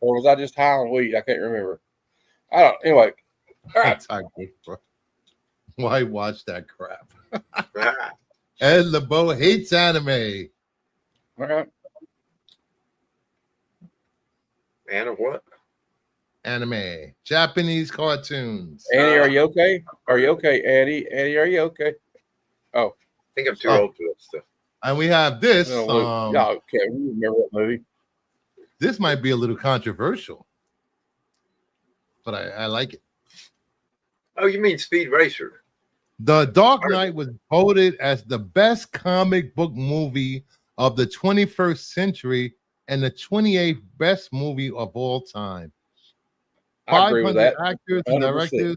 Or was I just high on weed? I can't remember. I don't. Anyway, all right. Why watch that crap? Ed LeBeau hates anime. All right. And a what? Anime, Japanese cartoons. Annie, are you okay? Are you okay, Annie? Annie, are you okay? Oh, I think I'm too old for that stuff. And we have this. y'all okay? You remember that movie? This might be a little controversial, but I like it. Oh, you mean Speed Racer? The Dark Knight was voted as the best comic book movie of the 21st century and the 28th best movie of all time. I agree with 500 that. actors and 100%.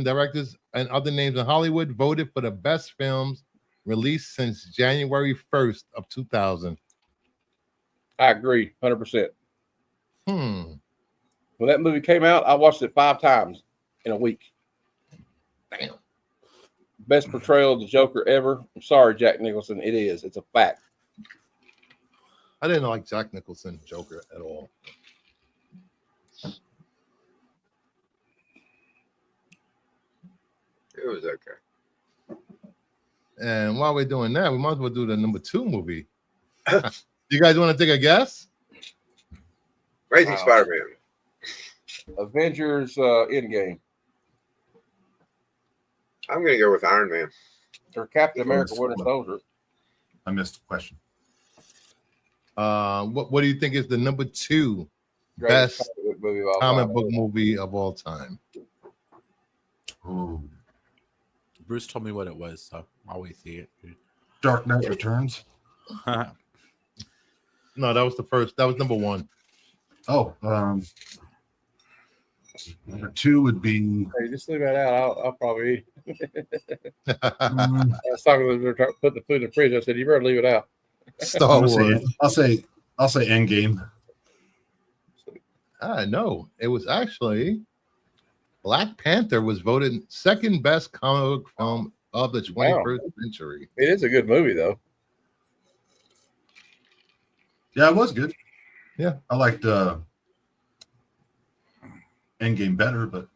directors and other names in Hollywood voted for the best films released since January 1st of 2000. I agree, 100%. Damn. When that movie came out, I watched it 5 times in a week. Best portrayal of the Joker ever. I'm sorry, Jack Nicholson. It is. It's a fact. I didn't like Jack Nicholson Joker at all. It was okay. And while we're doing that, we might as well do the number 2 movie. You guys want to take a guess? Amazing Spider-Man. Avengers Endgame. I'm going to go with Iron Man. Or Captain America Winter Soldier. I missed the question. What do you think is the number 2 Greatest best comic book movie of all comic time. book movie of all time? Ooh. Bruce told me what it was, so I'll wait see it. Dark Knight Returns. No, that was the first. That was number 1. Oh, number 2 would be. Hey, just leave that out. I'll probably eat. um, I was talking to them, put the food in the fridge. I said, you better leave it out. Star Wars. I'll say Endgame. No, it was actually Black Panther was voted second best comic book film of the 21st century. It is a good movie, though. Yeah, it was good. Yeah, I liked Endgame better, but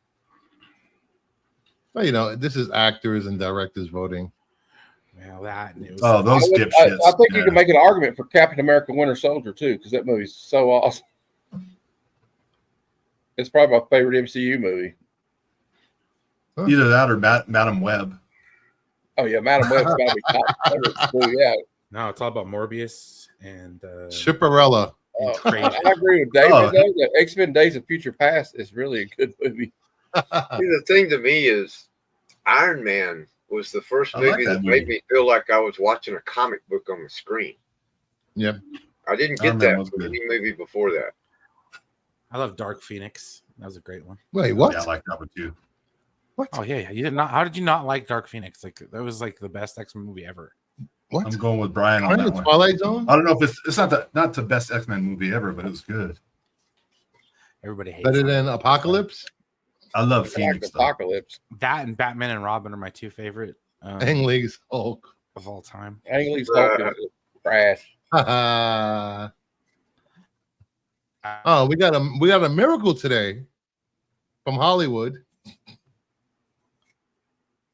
well, you know, this is actors and directors voting. Well, that and it was those I dipshits. think you can make an argument for Captain America Winter Soldier, too, because that movie's so awesome. It's probably my favorite MCU movie. Either that or Madam Web. Oh, yeah, Madam Web's got to be top. Yeah. no, it's all about Morbius and Chipperella. I agree with David, though. That X-Men Days of Future Past is really a good movie. See, the thing to me is Iron Man was the first movie that made me feel like I was watching a comic book on the screen. Yep. I didn't get that from any movie before that. I love Dark Phoenix. That was a great one. Wait, what? Yeah, I like that one too. What? Oh yeah. You did not. How did you not like Dark Phoenix? Like that was like the best X-Men movie ever. What? I'm going with Brian on that one. Twilight Zone? I don't know if it's not the best X-Men movie ever, but it was good. Everybody hates Better it. than Apocalypse? I love I like Phoenix. Apocalypse. That and Batman and Robin are my 2 favorite Ang Lee's Hulk. of all time. Ang Lee's Hulk is trash. Oh, we got a miracle today from Hollywood.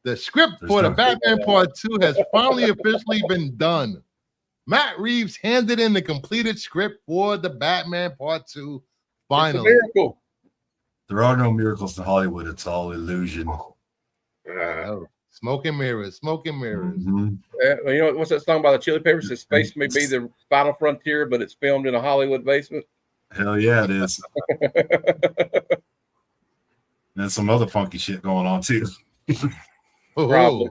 The script for the Batman Part 2 has finally officially been done. Matt Reeves handed in the completed script for the Batman Part 2 finally. It's a miracle. There are no miracles in Hollywood. It's all illusion. Smoke and mirrors, smoke and mirrors. Mm-hmm. You know what's that song by the Chili Peppers? That space may be the final frontier, but it's filmed in a Hollywood basement. Hell yeah, it is. And some other funky shit going on too. Probably.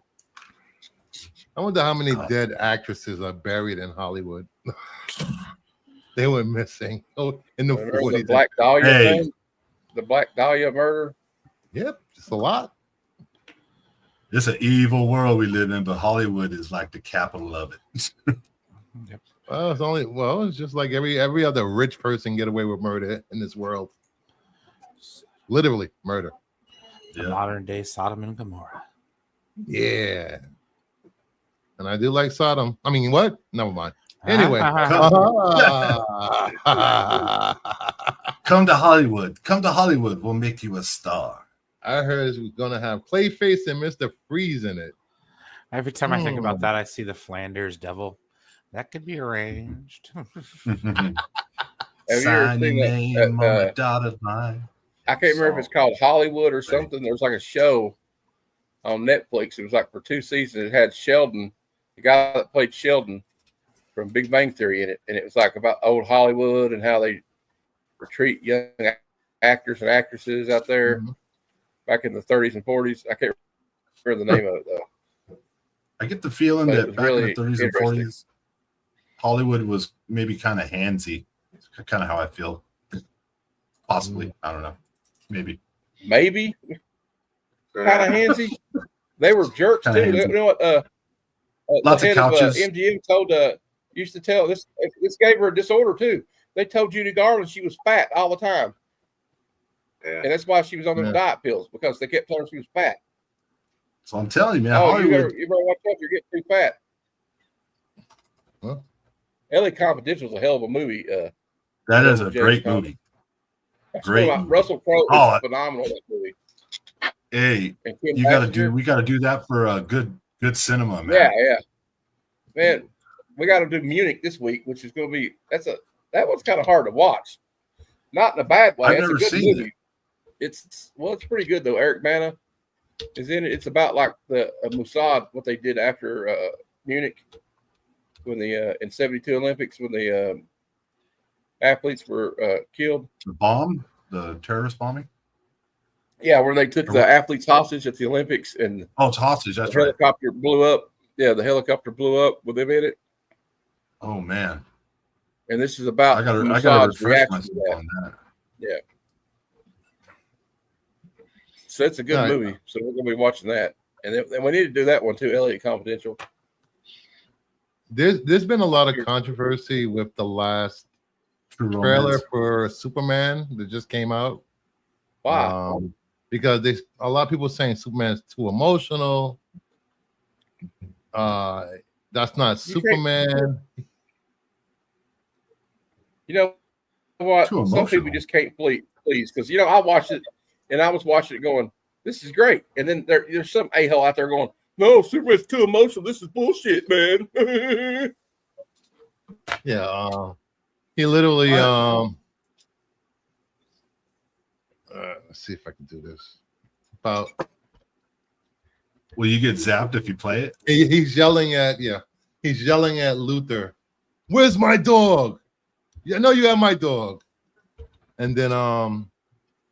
I wonder how many dead actresses are buried in Hollywood. They were missing. Oh, in the Remember 40s. the Black Dahlia thing? The Black Dahlia murder? Yep, just a lot. It's an evil world we live in, but Hollywood is like the capital of it. Yep. Well, it's just like every other rich person get away with murder in this world. Literally murder. The modern day Sodom and Gomorrah. Yeah. And I do like Sodom. I mean, what? Never mind. Anyway. Come to Hollywood. Come to Hollywood. We'll make you a star. I heard we're going to have Clayface and Mr. Freeze in it. Every time I think about that, I see the Flanders Devil. That could be arranged. Have you ever seen that? Dotted line. I can't remember if it's called Hollywood or something. There was like a show on Netflix. It was like for 2 seasons. It had Sheldon, the guy that played Sheldon from Big Bang Theory in it. And it was like about old Hollywood and how they treat young actors and actresses out there back in the 30s and 40s. I can't remember the name of it, though. I get the feeling But it that was back really in the 30s and interesting. 40s, Hollywood was maybe kind of handsy. It's kind of how I feel. Possibly. I don't know. Maybe. Kind of handsy. They were jerks too. You know what? Lots the of head couches. MGM told used to tell this gave her a disorder too. They told Judy Garland she was fat all the time. Yeah. And that's why she was on those diet pills, because they kept telling her she was fat. So I'm telling you, man, Oh, Hollywood. you better watch out, you're getting too fat. Huh? LA Confidential is a hell of a movie. That is a great movie. Great movie. Russell Crowe is phenomenal in that movie. Hey, we gotta do that for a good cinema, man. Yeah. Man, we gotta do Munich this week, which is gonna be that one's kind of hard to watch. Not in a bad way. I've never seen it. It's pretty good though. Eric Bana is in it. It's about like the Mossad, what they did after Munich when the in '72 Olympics, when the athletes were killed. The terrorist bombing. Yeah, where they took the athletes hostage at the Olympics, and it's hostage. That's right. The helicopter blew up. Yeah, the helicopter blew up with them in it. Oh man! And this is about I gotta refresh myself on that. Yeah. So it's a good movie. So we're gonna be watching that, and we need to do that one too. Elliot Confidential. There's been a lot of controversy with the last trailer for Superman that just came out. Wow. Because a lot of people saying Superman is too emotional. That's not Superman. You know what? Some people just can't please because I watched it and I was watching it going, this is great. And then there's some a-hole out there going, no, Superman's too emotional. This is bullshit, man. Yeah, he literally let's see if I can do this. Will you get zapped if you play it? He's yelling at Luthor. Where's my dog? Yeah, I know you have my dog. And then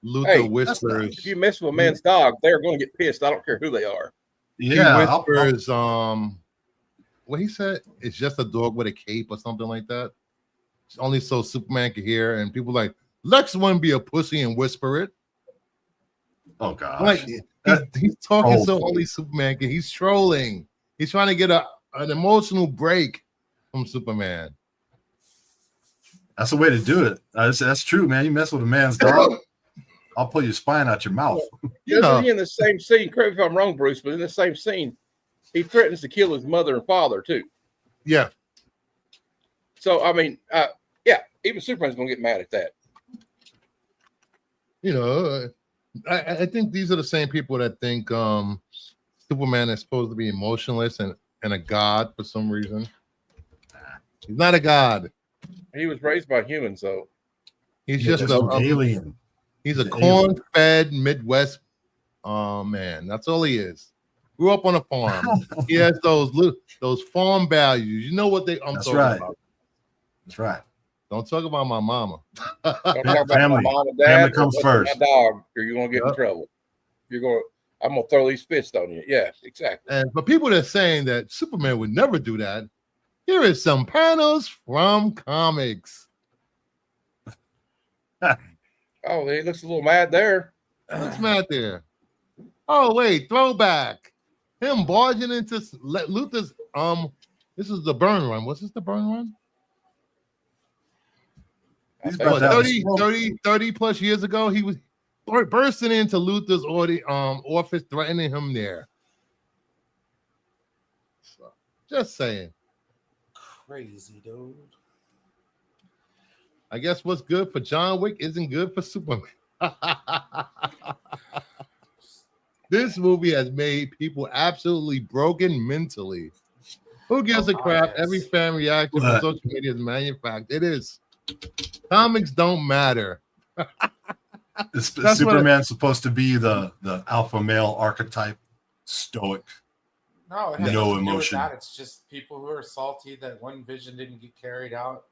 Luthor whispers. If you mess with a man's dog, they're going to get pissed. I don't care who they are. Yeah, he whispers. What he said? It's just a dog with a cape or something like that. It's only so Superman can hear, and people like Lex wouldn't be a pussy and whisper it. Oh gosh! Like he's talking so only Superman can. He's trolling. He's trying to get an emotional break from Superman. That's the way to do it. That's true, man. You mess with a man's dog, I'll pull your spine out your mouth. Doesn't he in the same scene? Correct me if I'm wrong, Bruce, but in the same scene, he threatens to kill his mother and father too. Yeah. So I mean, even Superman's gonna get mad at that. I think these are the same people that think Superman is supposed to be emotionless and a god for some reason. He's not a god. He was raised by humans, though. He's just an alien. He's a corn-fed Midwest man. That's all he is. Grew up on a farm. He has those farm values. You know what I'm talking about. That's right. Don't talk about my mama. Don't talk about my mom and dad. Family comes first. My dog, or you're gonna get in trouble. I'm gonna throw these fists on you. Yeah, exactly. And for people that are saying that Superman would never do that, here is some panels from comics. Oh, he looks a little mad there. Looks mad there. Oh wait, throwback. Him barging into Luthor's. This is the burn run. Was this the burn run? He's what, 30 plus years ago, he was bursting into Luthor's office, threatening him there. So, just saying. Crazy, dude. I guess what's good for John Wick isn't good for Superman. This movie has made people absolutely broken mentally. Who gives a crap? Yes. Every fan reaction on social media is manufactured. It is. Comics don't matter. Superman's supposed to be the alpha male archetype, stoic. No, it has no nothing to do with emotion. that. It's just people who are salty that one vision didn't get carried out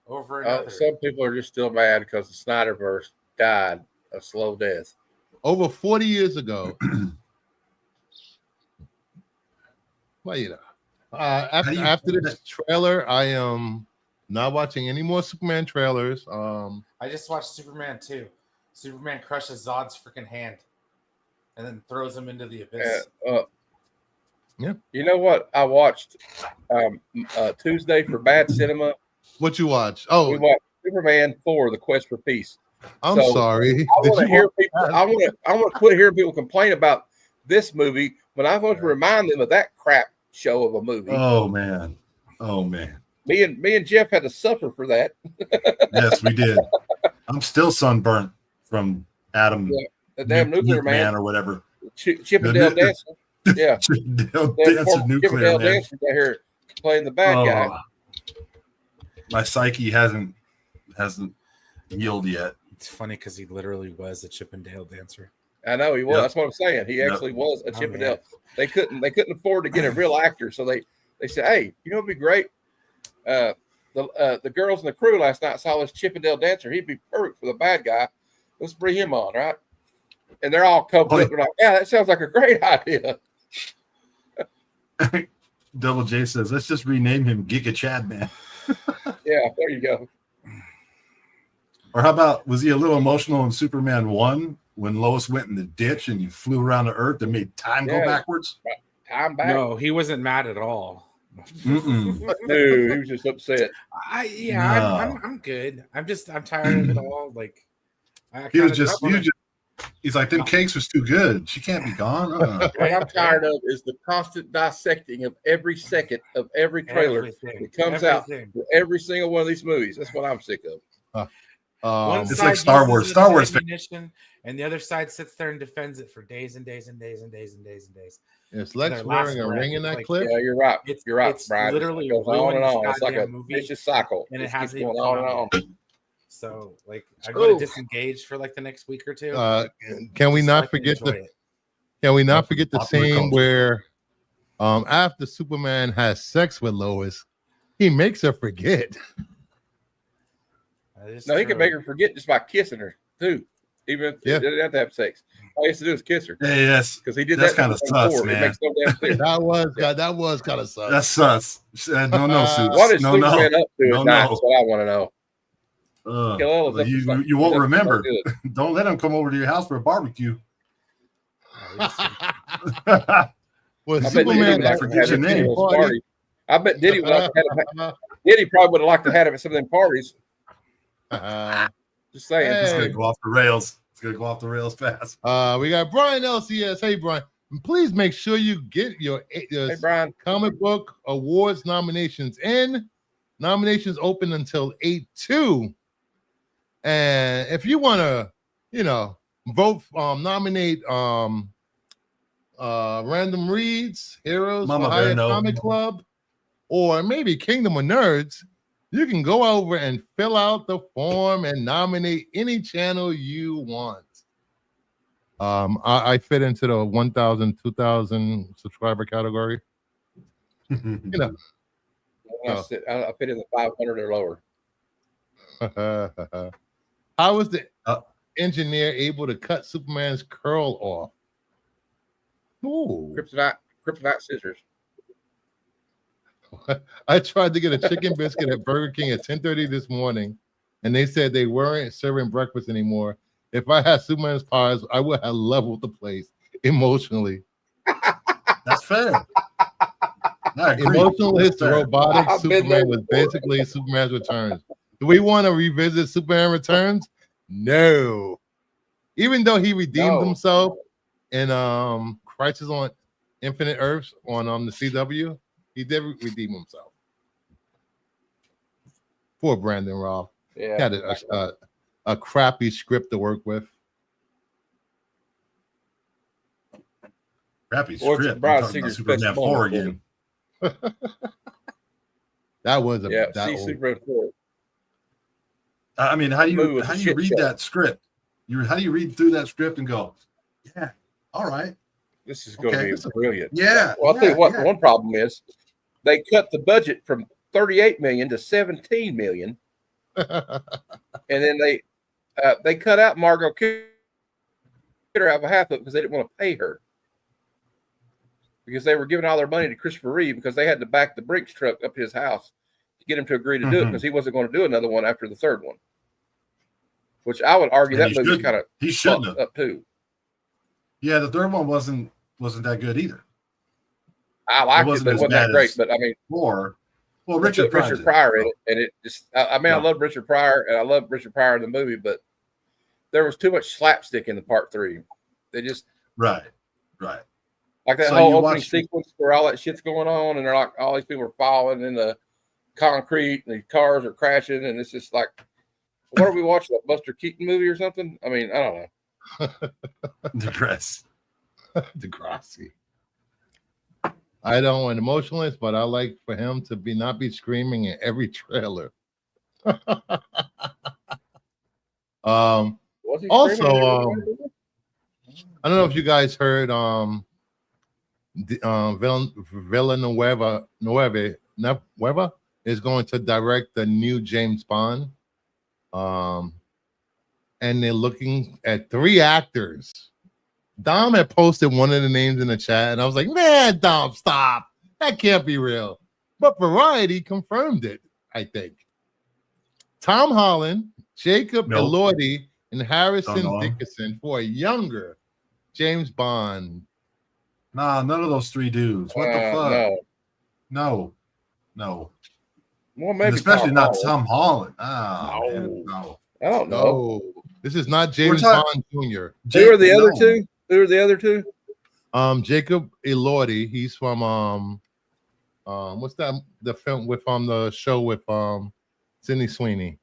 over another. Some people are just still mad because the Snyderverse died a slow death. Over 40 years ago. Well, after this trailer, I am Not watching any more Superman trailers. I just watched Superman 2. Superman crushes Zod's freaking hand and then throws him into the abyss. Yeah. You know what I watched Tuesday for Bad Cinema? What you watch? Oh, We watched Superman 4: The Quest for Peace. I'm sorry. I want to hear people. I want to quit hearing people complain about this movie when I want to remind them of that crap show of a movie. Oh man. Me and Jeff had to suffer for that. Yes, we did. I'm still sunburnt from Adam. Yeah, the damn nuclear man or whatever. Chippendale Dancer. Yeah, Chippendale Dancer, nuclear man. Dancer out here playing the bad guy. My psyche hasn't healed yet. It's funny because he literally was a Chippendale Dancer. I know he was. Yep. That's what I'm saying. He actually was a Chippendale. They couldn't afford to get a real actor, so they said, "Hey, you know, it'd be great. The girls in the crew last night saw this Chippendale Dancer. He'd be perfect for the bad guy. Let's bring him on, right?" And they're all covered up. They're like, "Yeah, that sounds like a great idea." Double J says, "Let's just rename him Giga Chad Man." Yeah, there you go. Or how about, was he a little emotional in Superman 1 when Lois went in the ditch and you flew around the earth and made time go backwards? Time back. No, he wasn't mad at all. Mm-mm. No, he was just upset. I'm good. I'm tired of it all. Like he's like, them cakes was too good. She can't be gone. What I'm tired of is the constant dissecting of every second of every trailer that comes out for every single one of these movies. That's what I'm sick of. One it's side like Star Wars. Star Wars ammunition, and the other side sits there and defends it for days and days and days and days and days and days. Is Lex wearing a ring in that clip? Yeah, you're right. You're right, it's Brian. Literally it goes on and on. It's like a movie, vicious cycle, and it has has going on and on. So, like, I'm going to disengage for like the next week or two. Can we not forget the scene where, after Superman has sex with Lois, he makes her forget. No, he can make her forget just by kissing her too. Even if they didn't have to have sex, all he has to do is kiss her. Hey, yes, because he did that's that kind of sus, man. It makes no damn sense. that was kind of sus. That's sus. No, Suits. What is Superman up to at night? That's what I want to know. You won't remember. Don't let him come over to your house for a barbecue. Well, Superman forget your name. I bet Diddy would like to have Diddy probably would have liked to have him at some of them parties. Just saying. It's gonna go off the rails. It's gonna go off the rails fast. We got Brian LCS. Hey, Brian. Please make sure you get your Brian. comic book awards nominations in. Nominations open until 8/2. And if you want to, vote, nominate Random Reads, Heroes for Hire Comic Club, or maybe Kingdom of Nerds, you can go over and fill out the form and nominate any channel you want. I fit into the 1,000, 2,000 subscriber category. I fit in the 500 or lower. How was the engineer able to cut Superman's curl off? Ooh. Kryptonite scissors. I tried to get a chicken biscuit at Burger King at 10:30 this morning, and they said they weren't serving breakfast anymore. If I had Superman's powers, I would have leveled the place emotionally. That's fair. Emotionalist robotic Superman was basically Superman's Returns. Do we want to revisit Superman Returns? No. Even though he redeemed himself in Crisis on Infinite Earths on the CW, he did redeem himself. Poor Brandon Roth. Yeah. He had a crappy script to work with. Crappy script. Brian I'm Singer's Superman 4 again. That was Superman 4. I mean, how do you read that script? How do you read through that script and go, yeah, all right, this is going to be brilliant. Yeah. Well, I'll tell you what. The one problem is they cut the budget from $38 million to $17 million, and then they cut out Margot Kidder out of half of it because they didn't want to pay her, because they were giving all their money to Christopher Reeve because they had to back the Brinks truck up to his house to get him to agree to do it because he wasn't going to do another one after the third one. Which I would argue that movie's kind of he shouldn't have up too. Yeah, the third one wasn't that good either. I liked it, but it wasn't that great. But I mean, well, Richard Pryor in it, and it just I love Richard Pryor, and I love Richard Pryor in the movie, but there was too much slapstick in the part 3. They just right. Like that whole opening sequence where all that shit's going on, and they're like all these people are falling in the concrete, and the cars are crashing, and it's just like, what are we watching? A Buster Keaton movie or something? I mean, I don't know. Degrassi. I don't want emotionalist, but I like for him to not be screaming in every trailer. Also, I don't know if you guys heard Villanueva is going to direct the new James Bond. And they're looking at 3 actors. Dom had posted one of the names in the chat, and I was like, man, Dom, stop. That can't be real. But Variety confirmed it, I think. Tom Holland, Jacob Elordi, and Harrison Dickinson for a younger James Bond. Nah, none of those 3 dudes. What the fuck? No. Well, maybe especially not Tom Holland. No. I don't know. This is not James Bond Jr. Who are the other two? Who are the other two? Jacob Elordi. He's from what's that? The film with the show with Sydney Sweeney.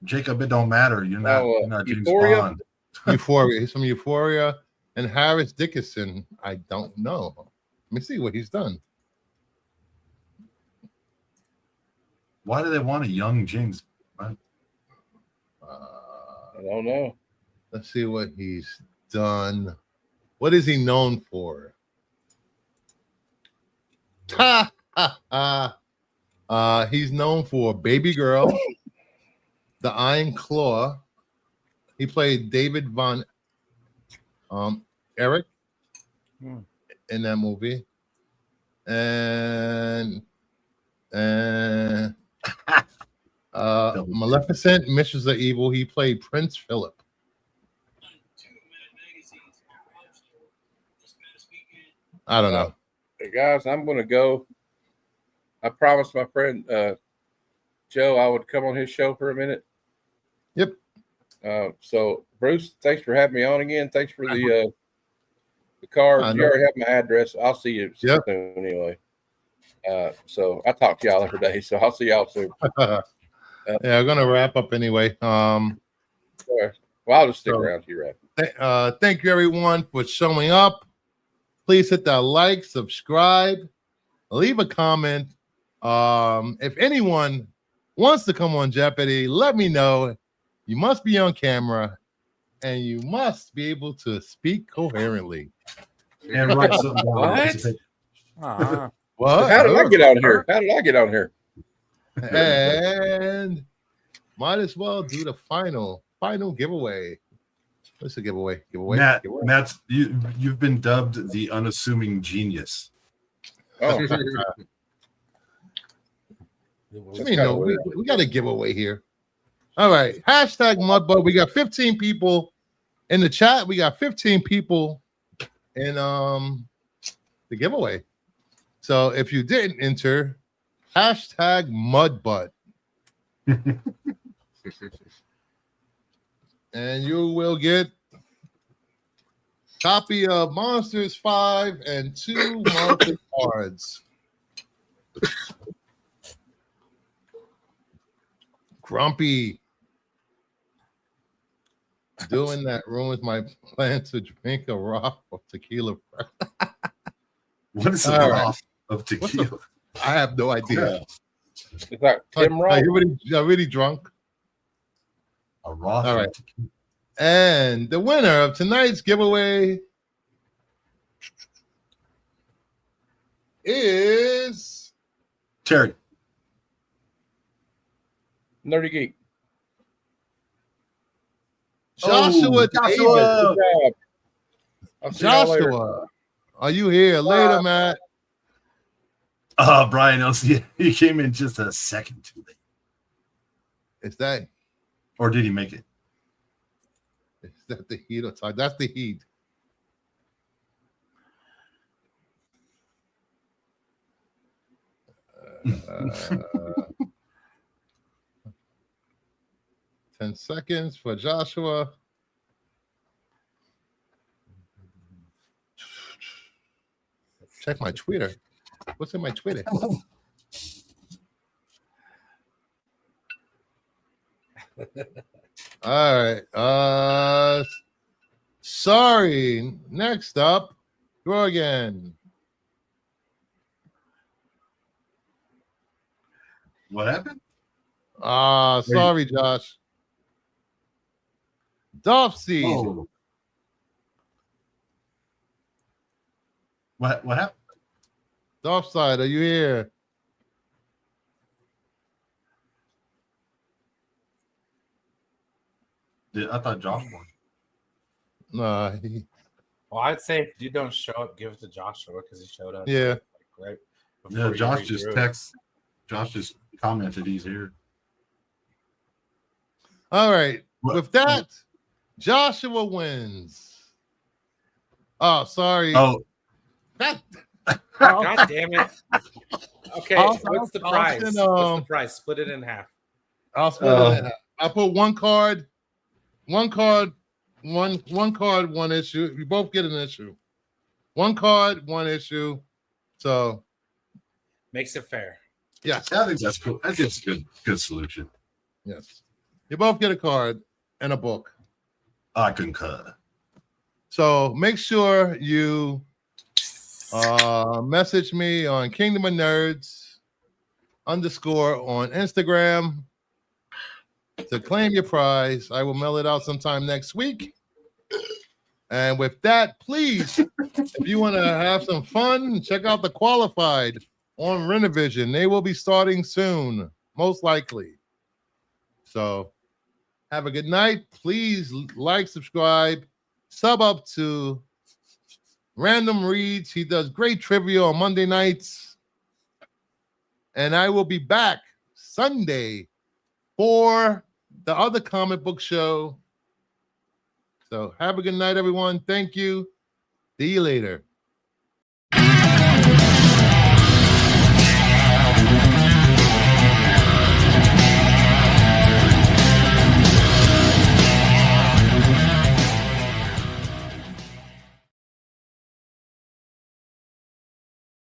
Jacob, it don't matter. You're not James Euphoria? Bond. Euphoria. He's from Euphoria. And Harris Dickinson, I don't know. Let me see what he's done. Why do they want a young James Bond? I don't know. Let's see what he's done. What is he known for? He's known for Baby Girl, The Iron Claw. He played David Von Erich in that movie. And Maleficent, Mistress of Evil. He played Prince Philip. I don't know. Hey guys, I'm going to go. I promised my friend Joe I would come on his show for a minute. Yep. So Bruce, thanks for having me on again. Thanks for the card. You already have my address. I'll see you soon anyway. So I talk to y'all every day. So I'll see y'all soon. Yeah, I'm gonna wrap up anyway. Well, I'll just stick around to you, right? Thank you everyone for showing up. Please hit that like, subscribe, leave a comment. If anyone wants to come on Jeopardy, let me know. You must be on camera and you must be able to speak coherently. And write something down. What? How did I get on here? And might as well do the final giveaway. What's the giveaway? Matt, you've been dubbed the unassuming genius. Oh, we got a giveaway here. All right. Hashtag Mudbug. We got 15 people in the chat. We got 15 people in the giveaway. So if you didn't enter, hashtag Mudbutt. And you will get copy of Monsters 5 and 2 monthly cards. Grumpy. Doing that ruins my plan to drink a rock of tequila. What is a rock of tequila? I have no idea. Is that Tim Rock? Are you really drunk? A rock. All right. And the winner of tonight's giveaway is Terry. Nerdy Geek. Joshua. Joshua. Joshua. Are you here? Later, Matt. Brian LC, he came in just a second too late. Is that Or did he make it? Is that the heat or time? That's the heat. Uh, 10 seconds for Joshua. Check my Twitter. What's in my Twitter? All right. Sorry. Next up, go again. What happened? Sorry, Josh. Dolph Seed. Oh. What happened? Dolph Side, are you here? I thought Josh won. No. Well, I'd say if you don't show up, give it to Joshua because he showed up. Yeah. Right. Yeah, Josh just commented he's here. All right. What? With that, Joshua wins. Oh, sorry. Oh, That, God damn it. Okay, what's the prize? Austin, What's the prize? Split it in half. I'll split it in half. I put one card, one issue. You both get an issue. One card, one issue. So Makes it fair. yes. I think that's cool. I think it's a good solution. Yes. You both get a card and a book. I concur. So make sure you message me on Kingdom of Nerds _ on Instagram to claim your prize. I will mail it out sometime next week. And with that, please, if you want to have some fun, check out the Qualified on Renovision. They will be starting soon, most likely. So have a good night. Please like, subscribe, sub up to Random Reads. He does great trivia on Monday nights. And I will be back Sunday for the other comic book show. So have a good night, everyone. Thank you. See you later.